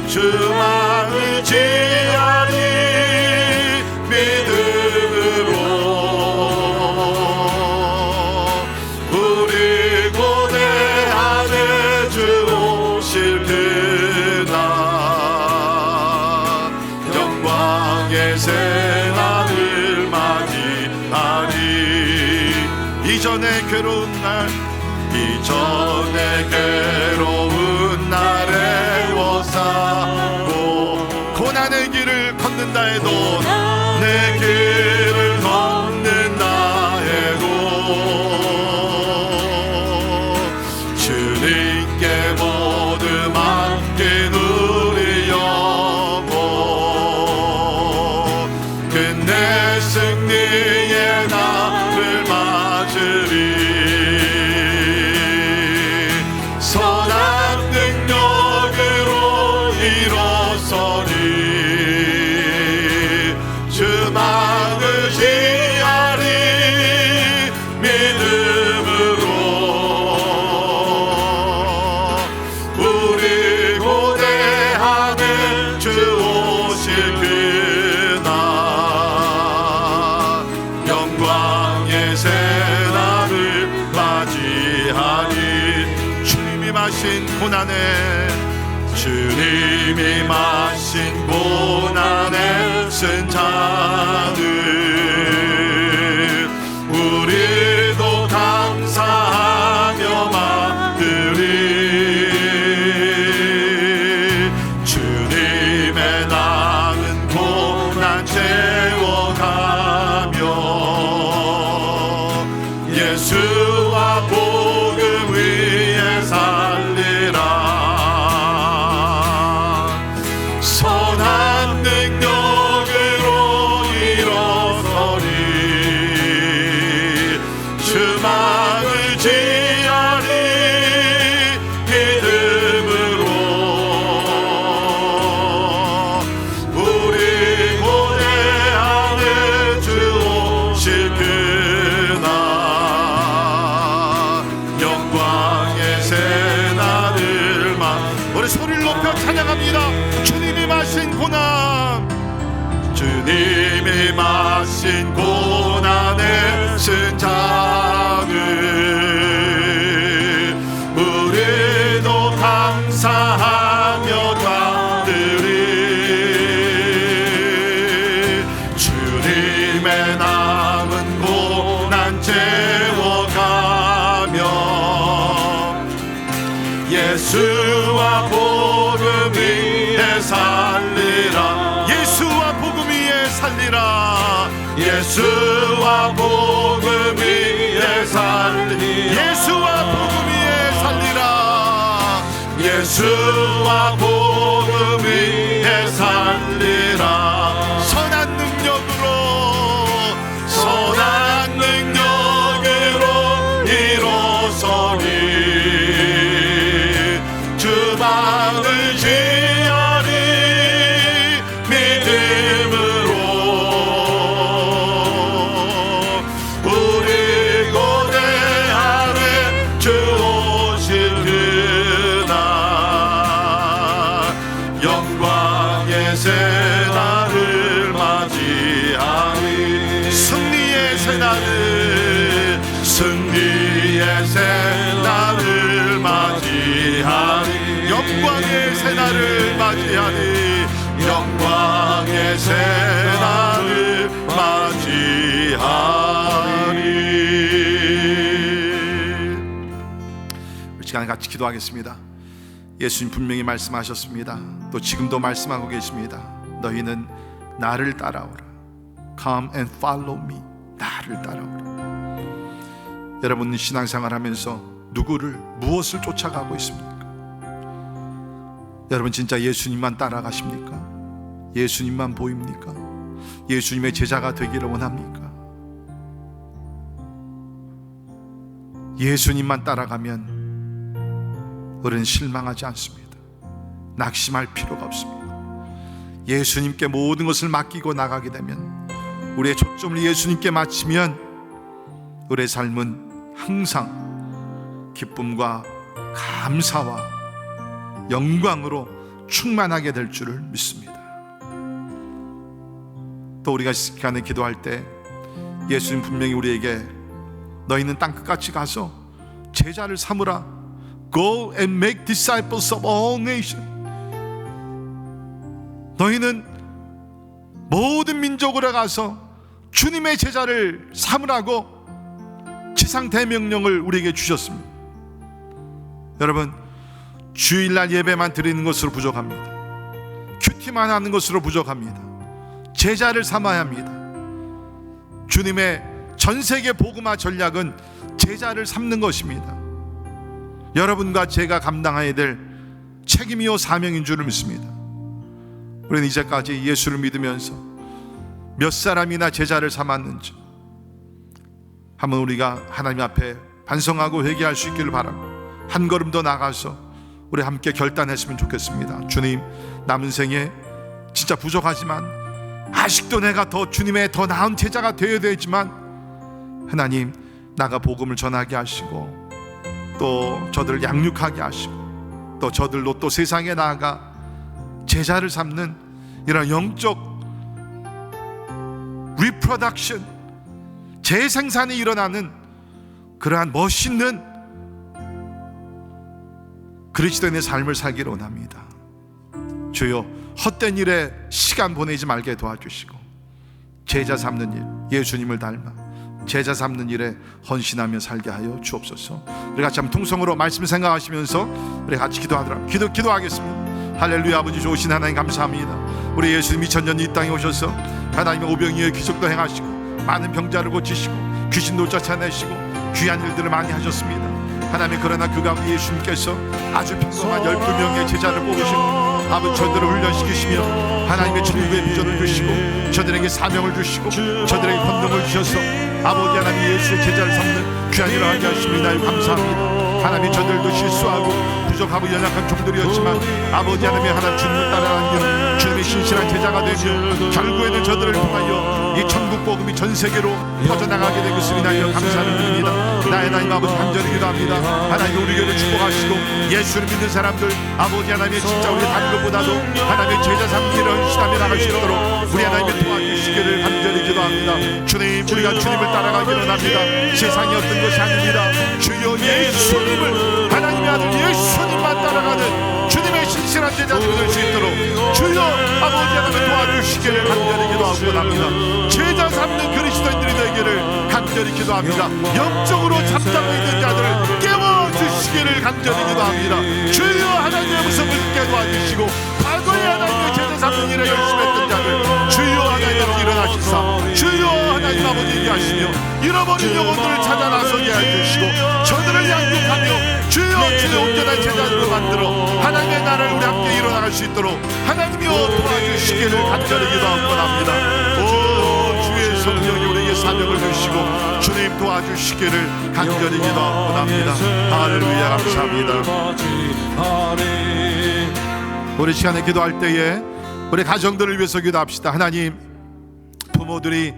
S2: 주만 의지하리. 믿음으로 우리 고대 안에 주 오실 그날 영광의 새하늘 맞이하리. 이전의 괴로운 날, 이전의 괴로운 날에 워싸고 해도 내 길을 걷는다 해도 주님께 모두 맡긴 우리 영혼 끝내 승리의 날을 맞으리 선한 능력으로 일어서리 주만을 지하리 믿음으로 우리 고대하는 주 오실 그날 영광의 새날을 맞이하리 주님이 마신 고난에 주님이 마신 고난에 쓴 잔을 우리도 감사하며 받으리 주님의 남은 고난 채워가며 예수와 복음 위에 살리라 선한 능력으로 일어서리 주만을 지하리 믿음으로 우리 고대하는 주 오실 그날 영광의 새날을 우리 소리를 높여 찬양합니다. 주님이 마신 고난 주님이 마신 고난에 쓴 잔을 우리도 감사하며 받으리 주님의 남은 고난 채워가며 예수와 복음 위에 살리라 예수와 복음 위에 살리라 예수와 복음 위에 살리라 예수와 복음 위에 살리라 예수와 복음 위에 살리라 선한 능력으로 일어서리 주만을 지하리 믿음으로 우리 고대하는 주 오실 그날 영광의 새날을 맞이하리 승리의 새날을 맞이하리 영광의 새날을 맞이하리 영광의 새날을 맞이하리 이 시간에 같이 기도하겠습니다. 예수님 분명히 말씀하셨습니다. 또 지금도 말씀하고 계십니다. 너희는 나를 따라오라. Come and follow me. 나를 따라오라. 여러분 신앙생활 하면서 무엇을 쫓아가고 있습니까? 여러분 진짜 예수님만 따라가십니까? 예수님만 보입니까? 예수님의 제자가 되기를 원합니까? 예수님만 따라가면 우리는 실망하지 않습니다. 낙심할 필요가 없습니다. 예수님께 모든 것을 맡기고 나가게 되면 우리의 초점을 예수님께 맞추면 우리의 삶은 항상 기쁨과 감사와 영광으로 충만하게 될 줄을 믿습니다. 또 우리가 시간에 기도할 때 예수님 분명히 우리에게 너희는 땅끝까지 가서 제자를 삼으라. Go and make disciples of all nations. 너희는 모든 민족으로 가서 주님의 제자를 삼으라고 지상 대명령을 우리에게 주셨습니다. 여러분 주일날 예배만 드리는 것으로 부족합니다. 큐티만 하는 것으로 부족합니다. 제자를 삼아야 합니다. 주님의 전 세계 복음화 전략은 제자를 삼는 것입니다. 여러분과 제가 감당해야 될 책임이요 사명인 줄을 믿습니다. 우리는 이제까지 예수를 믿으면서 몇 사람이나 제자를 삼았는지 한번 우리가 하나님 앞에 반성하고 회개할 수 있기를 바라고, 한 걸음 더 나가서 우리 함께 결단했으면 좋겠습니다. 주님, 남은 생에 진짜 부족하지만 아직도 내가 더 주님의 더 나은 제자가 되어야 되지만, 하나님 나가 복음을 전하게 하시고 또 저들을 양육하게 하시고 또 저들로 또 세상에 나아가 제자를 삼는 이런 영적 리프로덕션, 재생산이 일어나는 그러한 멋있는 그리스도인의 삶을 살기를 원합니다. 주여, 헛된 일에 시간 보내지 말게 도와주시고 제자 삼는 일, 예수님을 닮아 제자 삼는 일에 헌신하며 살게 하여 주옵소서. 우리 같이 한번 통성으로 말씀 생각하시면서 우리 같이 기도하겠습니다. 할렐루야. 아버지 좋으신 하나님 감사합니다. 우리 예수님 2000년 이 땅에 오셔서 하나님의 오병이어의 기적도 행하시고 많은 병자를 고치시고 귀신도 쫓아내시고 귀한 일들을 많이 하셨습니다. 하나님, 그러나 그 가운데 예수님께서 아주 평범한 12명의 제자를 뽑으시고 아버지 저들을 훈련시키시며 하나님의 천국의 비전을 주시고 저들에게 사명을 주시고 저들에게 권능을 주셔서 아버지 하나님 예수의 제자를 삼는 귀한 일을 하게 하십니다. 감사합니다. 하나님, 저들도 실수하고 부족하고 연약한 종들이었지만 아버지 하나님, 하나님 주님을 따라다니며 주님의 신실한 제자가 되며 결국에는 저들을 통하여 이 천국 복음이 전 세계로 퍼져나가게 될 것을 인하여 감사를 드립니다. 나의 하나님 아버지 간절히 기도합니다. 하나님, 우리 교회를 축복하시고 예수를 믿는 사람들 아버지 하나님의 진짜 우리 다른 것보다도 하나님의 제자 삼기를 헌신하며 나갈 수 있도록 우리 하나님의 도와주시기를 간절히 기도합니다. 주님, 우리가 주님을 따라가기를 원합니다. 세상이 어떤 것이 아닙니다. 주여 예수님을, 하나님의 아들 예수님만 따라가는 주님의 신실한 제자들이 될 수 있도록 주여 아버지 하나님 도와주시기를 간절히 기도하고 원합니다. 제자 삼는 그리스도인들이 되기를 간절히 기도합니다. 영적으로 잠자고 있는 자들을 깨워주시기를 간절히 기도합니다. 주여 하나님의 무섭을 듣게 도와주시고 과거에 하나님의 제자 삼는 일에 열심히 했던 자들 주여 하나님 아버지 일어나시사 주여 하나님 아버지 얘기하시며 잃어버린 영혼들을 찾아 나서게 해주시고 저들을 양육하며 주여 주의 온전한 제자들로 만들어 하나님의 나라를 우리 함께 일어나갈 수 있도록 하나님이여 도와주시기를 간절히 기도하고 원합니다. 오 주의 성령이 우리에게 사명을 주시고 주님 도와주시기를 간절히 기도하고 원합니다. 할렐루야. 감사합니다. 우리 시간에 기도할 때에 우리 가정들을 위해서 기도합시다. 하나님, 부모들이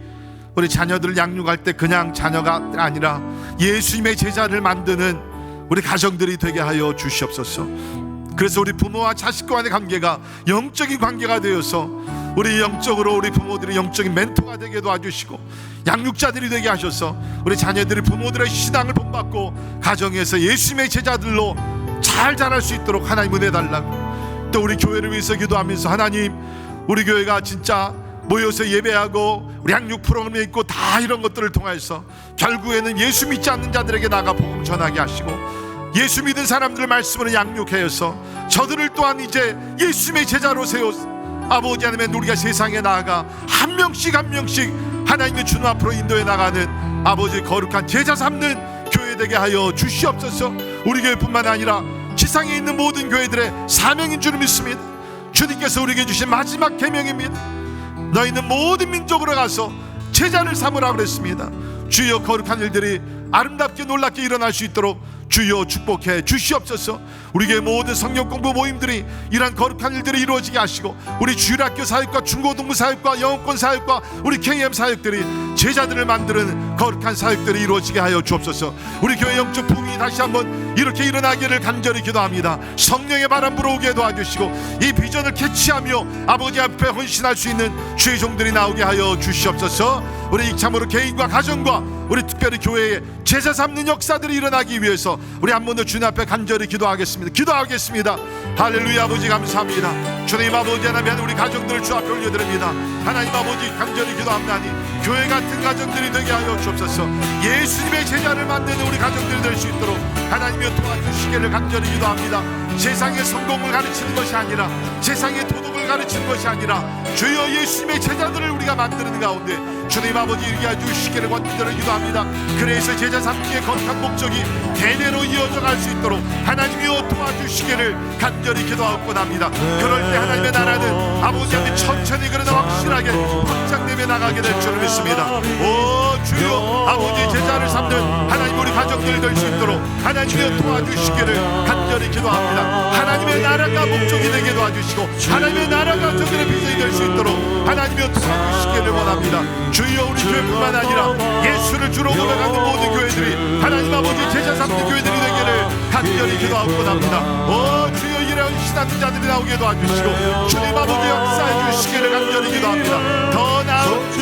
S2: 우리 자녀들을 양육할 때 그냥 자녀가 아니라 예수님의 제자를 만드는 우리 가정들이 되게 하여 주시옵소서. 그래서 우리 부모와 자식 간의 관계가 영적인 관계가 되어서 우리 영적으로 우리 부모들이 영적인 멘토가 되게 도와주시고 양육자들이 되게 하셔서 우리 자녀들이 부모들의 신앙을 본받고 가정에서 예수님의 제자들로 잘 자랄 수 있도록 하나님 은혜 달라고, 또 우리 교회를 위해서 기도하면서 하나님, 우리 교회가 진짜 모여서 예배하고 우리 양육 프로그램이 있고 다 이런 것들을 통해서 결국에는 예수 믿지 않는 자들에게 나가 복음 전하게 하시고 예수 믿은 사람들을 말씀으로 양육하여서 저들을 또한 이제 예수님의 제자로 세워 아버지 하나님, 우리가 세상에 나아가 한 명씩 한 명씩 하나님의 주님 앞으로 인도해 나가는 아버지의 거룩한 제자 삼는 교회 되게 하여 주시옵소서. 우리 교회뿐만 아니라 지상에 있는 모든 교회들의 사명인 줄 믿습니다. 주님께서 우리에게 주신 마지막 계명입니다. 너희는 모든 민족으로 가서 제자를 삼으라 그랬습니다. 주여 거룩한 일들이 아름답게 놀랍게 일어날 수 있도록 주여 축복해 주시옵소서. 우리 교회 모든 성령 공부 모임들이 이러한 거룩한 일들이 이루어지게 하시고 우리 주일학교 사역과 중고등부 사역과 영어권 사역과 우리 KM 사역들이 제자들을 만드는 거룩한 사역들이 이루어지게 하여 주옵소서. 우리 교회 영적 붐이 다시 한번 이렇게 일어나기를 간절히 기도합니다. 성령의 바람 불어오게 도와주시고 이 비전을 캐치하며 아버지 앞에 헌신할 수 있는 주의 종들이 나오게 하여 주시옵소서. 우리 참으로 개인과 가정과 우리 특별히 교회에 제자 삼는 역사들이 일어나기 위해서 우리 한 번 더 주님 앞에 간절히 기도하겠습니다. 할렐루야. 아버지 감사합니다. 주님 아버지 하나님, 우리 가정들을 주 앞에 올려드립니다. 하나님 아버지 간절히 기도합나니 교회 같은 가정들이 되게 하여 주옵소서. 예수님의 제자를 만드는 우리 가정들이 될 수 있도록 하나님이여 도와주시기를 간절히 기도합니다. 세상의 성공을 가르치는 것이 아니라 세상의 도덕을 방법을 가르치는 것이 아니라 주여 예수님의 제자들을 우리가 만드는 가운데 주님 아버지 이루게 해주시기를 간절히 기도합니다. 그래서 제자 삼기의 거룩한 목적이 대대로 이어져 갈 수 있도록 하나님이여 도와주시기를 간절히 기도하옵곤 합니다. 그럴 때 하나님의 나라는 아버지 앞에 천천히 그러나 확실하게 확장되며 나가게 될 줄 믿습니다. 오 주여 아버지 제자를 삼는 하나님 우리 가정들이 될 수 있도록 하나님이여 도와주시기를 간절히 기도합니다. 하나님의 나라가 목적이 되게 도와주시고 하나님의 나라가 저들의 비전이 될 수 있도록 하나님이여 도와주시기를 원합니다. 주여 우리 교회뿐만 아니라 예수를 주로 고백하는 모든 교회들이 하나님 아버지 제자 삼는 교회들이 되기를 간절히 기도하옵곤 합니다. 오 주여 이런 신앙 자들이 나오게 도와주시고 주님 아버지 역사해 주시기를 간절히 기도합니다. 더 나은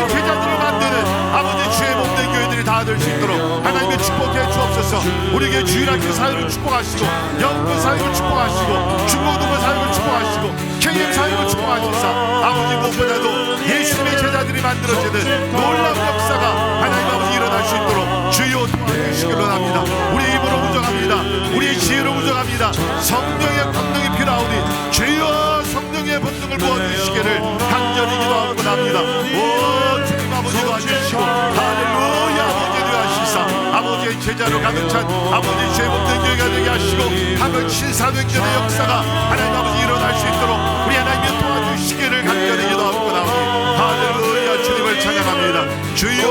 S2: 제자들을 만드는 아버지 주의 몸된 교회들이 다 될 수 있도록 하나님의 축복해 주옵소서. 우리에게 주일학교 사역을 축복하시고 영권 사역을 축복하시고 중고등부 사역을 축복하시고 KM 사역을 축복하시사 아버지 무엇보다도 예수님의 제자들이 만들어지는 놀라운 역사가 하나님 아버지 일어날 수 있도록 주여 도와주시기를 원합니다. 우리의 입으로 부정합니다. 우리의 지혜로 부정합니다. 성령의 권능이 필요하오니 주여 성령의 본능을 부어주시기를 간절히 기도하곤 합니다. 오 주님 아버지 도와주시고 할렐루야 아버지 도와주시사 아버지의 제자로 가득 찬 아버지 주의 본능 교회가 되게 하시고 하늘 신사도행전의 역사가 하나님 아버지 일어날 수 있도록 우리 하나님이 도와주시기를 간절히 기도하곤 합니다. 할렐루야 주님을 찬양합니다. 주여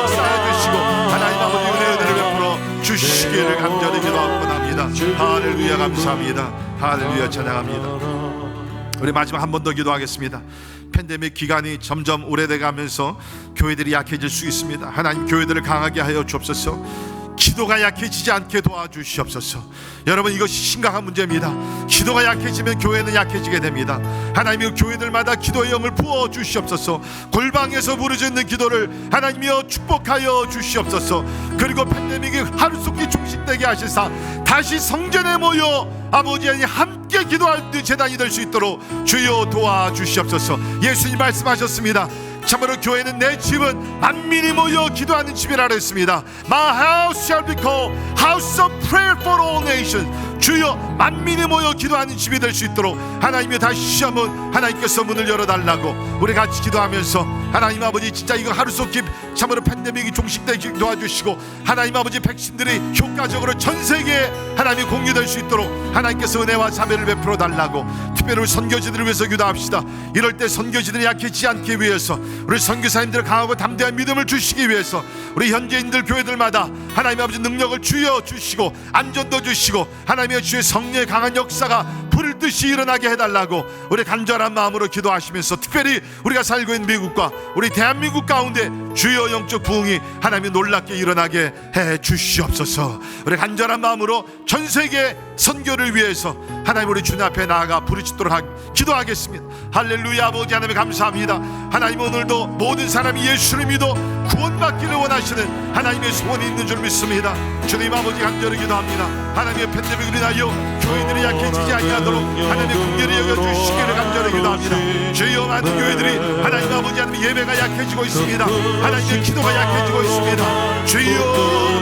S2: 역사해 주시고 하나님 아버지 은혜를 베풀어 주시기를 간절히 기도하곤 합니다. 할렐루야 감사합니다. 할렐루야 찬양합니다. 우리 마지막 한 번 더 기도하겠습니다. 팬데믹 기간이 점점 오래돼가면서 교회들이 약해질 수 있습니다. 하나님 교회들을 강하게 하여 주옵소서. 기도가 약해지지 않게 도와주시옵소서. 여러분 이것이 심각한 문제입니다. 기도가 약해지면 교회는 약해지게 됩니다. 하나님이 교회들마다 기도의 영을 부어 주시옵소서. 골방에서 부르짖는 기도를 하나님이여 축복하여 주시옵소서. 그리고 팬데믹이 하루속히 종식되게 하시사 다시 성전에 모여 아버지 하나님 함께 기도할 재단이 될 수 있도록 주여 도와주시옵소서. 예수님 말씀하셨습니다. 참으로 교회는 내 집은 만민이 모여 기도하는 집이라 했습니다. My house shall be called house of prayer for all nations. 주여 만민이 모여 기도하는 집이 될 수 있도록 하나님이 다시 한번 하나님께서 문을 열어달라고 우리 같이 기도하면서 하나님 아버지 진짜 이거 하루속히 참으로 팬데믹이 종식되게 도와주시고 하나님 아버지 백신들이 효과적으로 전 세계에 하나님이 공유될 수 있도록 하나님께서 은혜와 자비를 베풀어 달라고 특별히 우리 선교지들을 위해서 기도합시다. 이럴 때 선교지들이 약해지지 않기 위해서 우리 선교사님들 강하고 담대한 믿음을 주시기 위해서 우리 현재인들 교회들마다 하나님 아버지 능력을 주여 주시고 안전도 주시고 하나님의 주의 성령의 강한 역사가 불을 듯이 일어나게 해달라고 우리 간절한 마음으로 기도하시면서 특별히 우리가 살고 있는 미국과 우리 대한민국 가운데 주여 영적 부흥이 하나님이 놀랍게 일어나게 해 주시옵소서. 우리 간절한 마음으로 전 세계 선교를 위해서 하나님 우리 주님 앞에 나아가 부르짖도록 기도하겠습니다. 할렐루야. 아버지 하나님 감사합니다. 하나님 오늘도 모든 사람이 예수를 믿어 구원받기를 원하시는 하나님의 소원이 있는 줄 믿습니다. 주님 아버지 간절히 기도합니다. 하나님의 팬데믹을 인하여 교회들이 약해지지 아니하도록 하나님의 긍휼히 여겨주시기를 간절히 기도합니다. 주여 많은 교회들이 하나님 아버지 하나님 예배가 약해지고 있습니다. 하나님의 기도가 약해지고 있습니다. 주여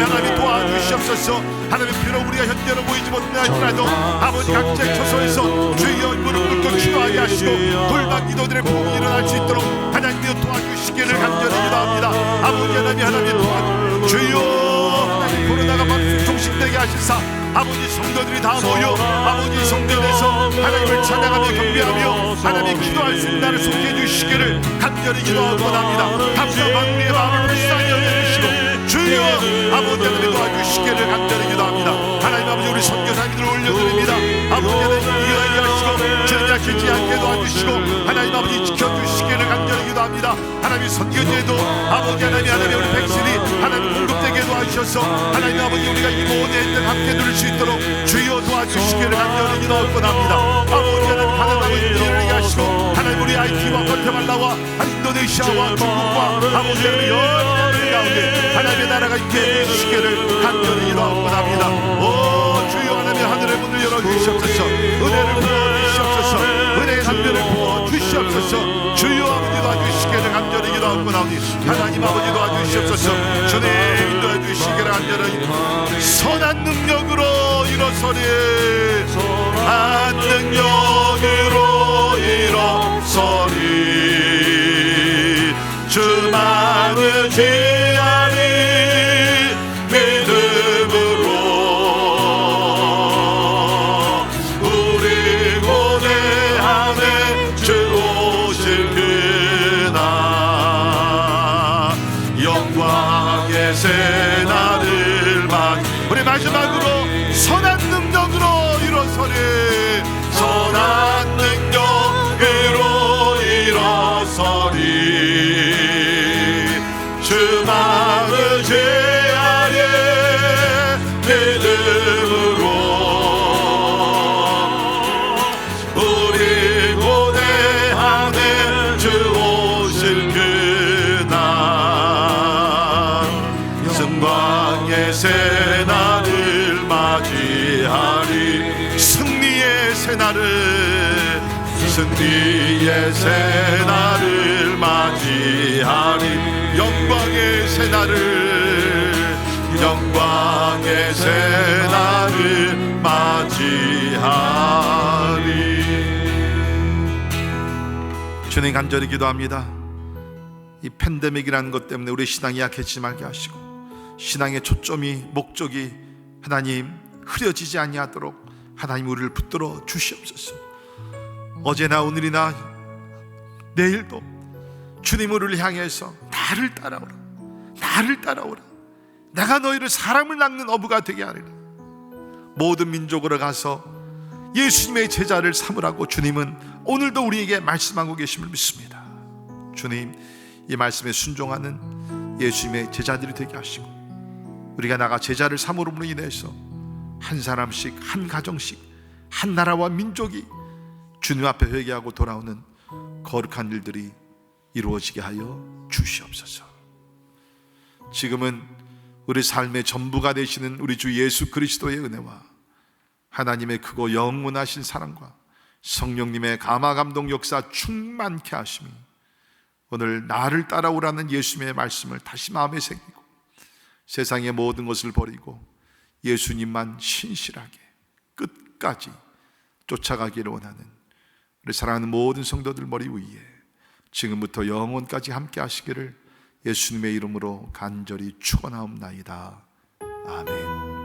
S2: 하나님 도와주시옵소서. 하나님 비록 우리가 현재로 보이지 못할지라도 아버지 각자 처소에서 주여 무릎 꿇고 기도하게 하시고 돌방 기도들의 부흥이 일어날 수 있도록 하나님이 도와주시기를 간절히 기도합니다. 아버지 하나님 도와주시옵소서. 주여 하나님 코로나가 막 종식되게 하시사 아버지 성도들이 다 모여 아버지 성전에서 하나님을 찬양하며 경배하며 하나님 기도할 수 있는 날을 속해 주시기를 간절히 기도하고 원합니다. 감사와 우리의 마음을 불쌍히 여겨주시고 주여 아버지 하나님 도와주시기를 간절히 기도합니다. 하나님 아버지 우리 선교사님들을 올려드립니다. 아버지 하나님 이해하게 하시고 주님 약해지지 않게 도와주시고 하나님 아버지 지켜주시기를 간절히 기도합니다. 하나님 선교지에도 아버지 하나님 우리 백신이 하나님 공급되게 도와주셔서 하나님 아버지 우리가 이 모든 애들 함께 누릴 수 있도록 주여 도와주시기를 간절히 기도하곤 합니다. 아버지 하나님 가난하고 힘들게 하시고 하나님 우리 하이티와 과테말라와 인도네시아와 중국과 아버지 하나님 여러 가운데 하나님의 나라가 있게 해주시기를 간절히 기도하곤 합니다. 오 주여 하나님 하늘의 문을 열어주시옵소서. 은혜를 부어주시옵소서. 은혜의 담배를 부어주시옵소서. 주여 아버지 도와주시기를 간절히 기도하곤 하오니 하나님 아버지 도와주시옵소서. 주님 인도해 주시기를 간절히 선한 능력으로 일어서리 선한 능력으로 일어서리 주만을 지하리 믿음으로 우리 고대함에 주 오실 그날 영광의 새날을 맞이 우리 마지막으로 선한 능력으로 일어서리 선한 능력으로 일어서리 주만을 제하리 믿음으로 우리 고대함에 주 오실 그날 승광의 새날을 맞이하리 승리의 새날을 맞이하리 영광의 새날을 맞이하리 주님 간절히 기도합니다. 이 팬데믹이라는 것 때문에 우리 신앙이 약해지지 말게 하시고 신앙의 초점이 목적이 하나님 흐려지지 아니하도록 하나님 우리를 붙들어 주시옵소서. 어제나 오늘이나 내일도 주님 우리를 향해서 나를 따라오라 내가 너희를 사람을 낚는 어부가 되게 하리라. 모든 민족으로 가서 예수님의 제자를 삼으라고 주님은 오늘도 우리에게 말씀하고 계심을 믿습니다. 주님 이 말씀에 순종하는 예수님의 제자들이 되게 하시고 우리가 나가 제자를 삼으로 인해서 한 사람씩 한 가정씩 한 나라와 민족이 주님 앞에 회개하고 돌아오는 거룩한 일들이 이루어지게 하여 주시옵소서. 지금은 우리 삶의 전부가 되시는 우리 주 예수 그리스도의 은혜와 하나님의 크고 영원하신 사랑과 성령님의 감화감동 역사 충만케 하심이 오늘 나를 따라오라는 예수님의 말씀을 다시 마음에 새기고 세상의 모든 것을 버리고 예수님만 신실하게 끝까지 쫓아가기를 원하는 우리 사랑하는 모든 성도들 머리 위에 지금부터 영원까지 함께 하시기를 예수님의 이름으로 간절히 축원하옵나이다. 아멘.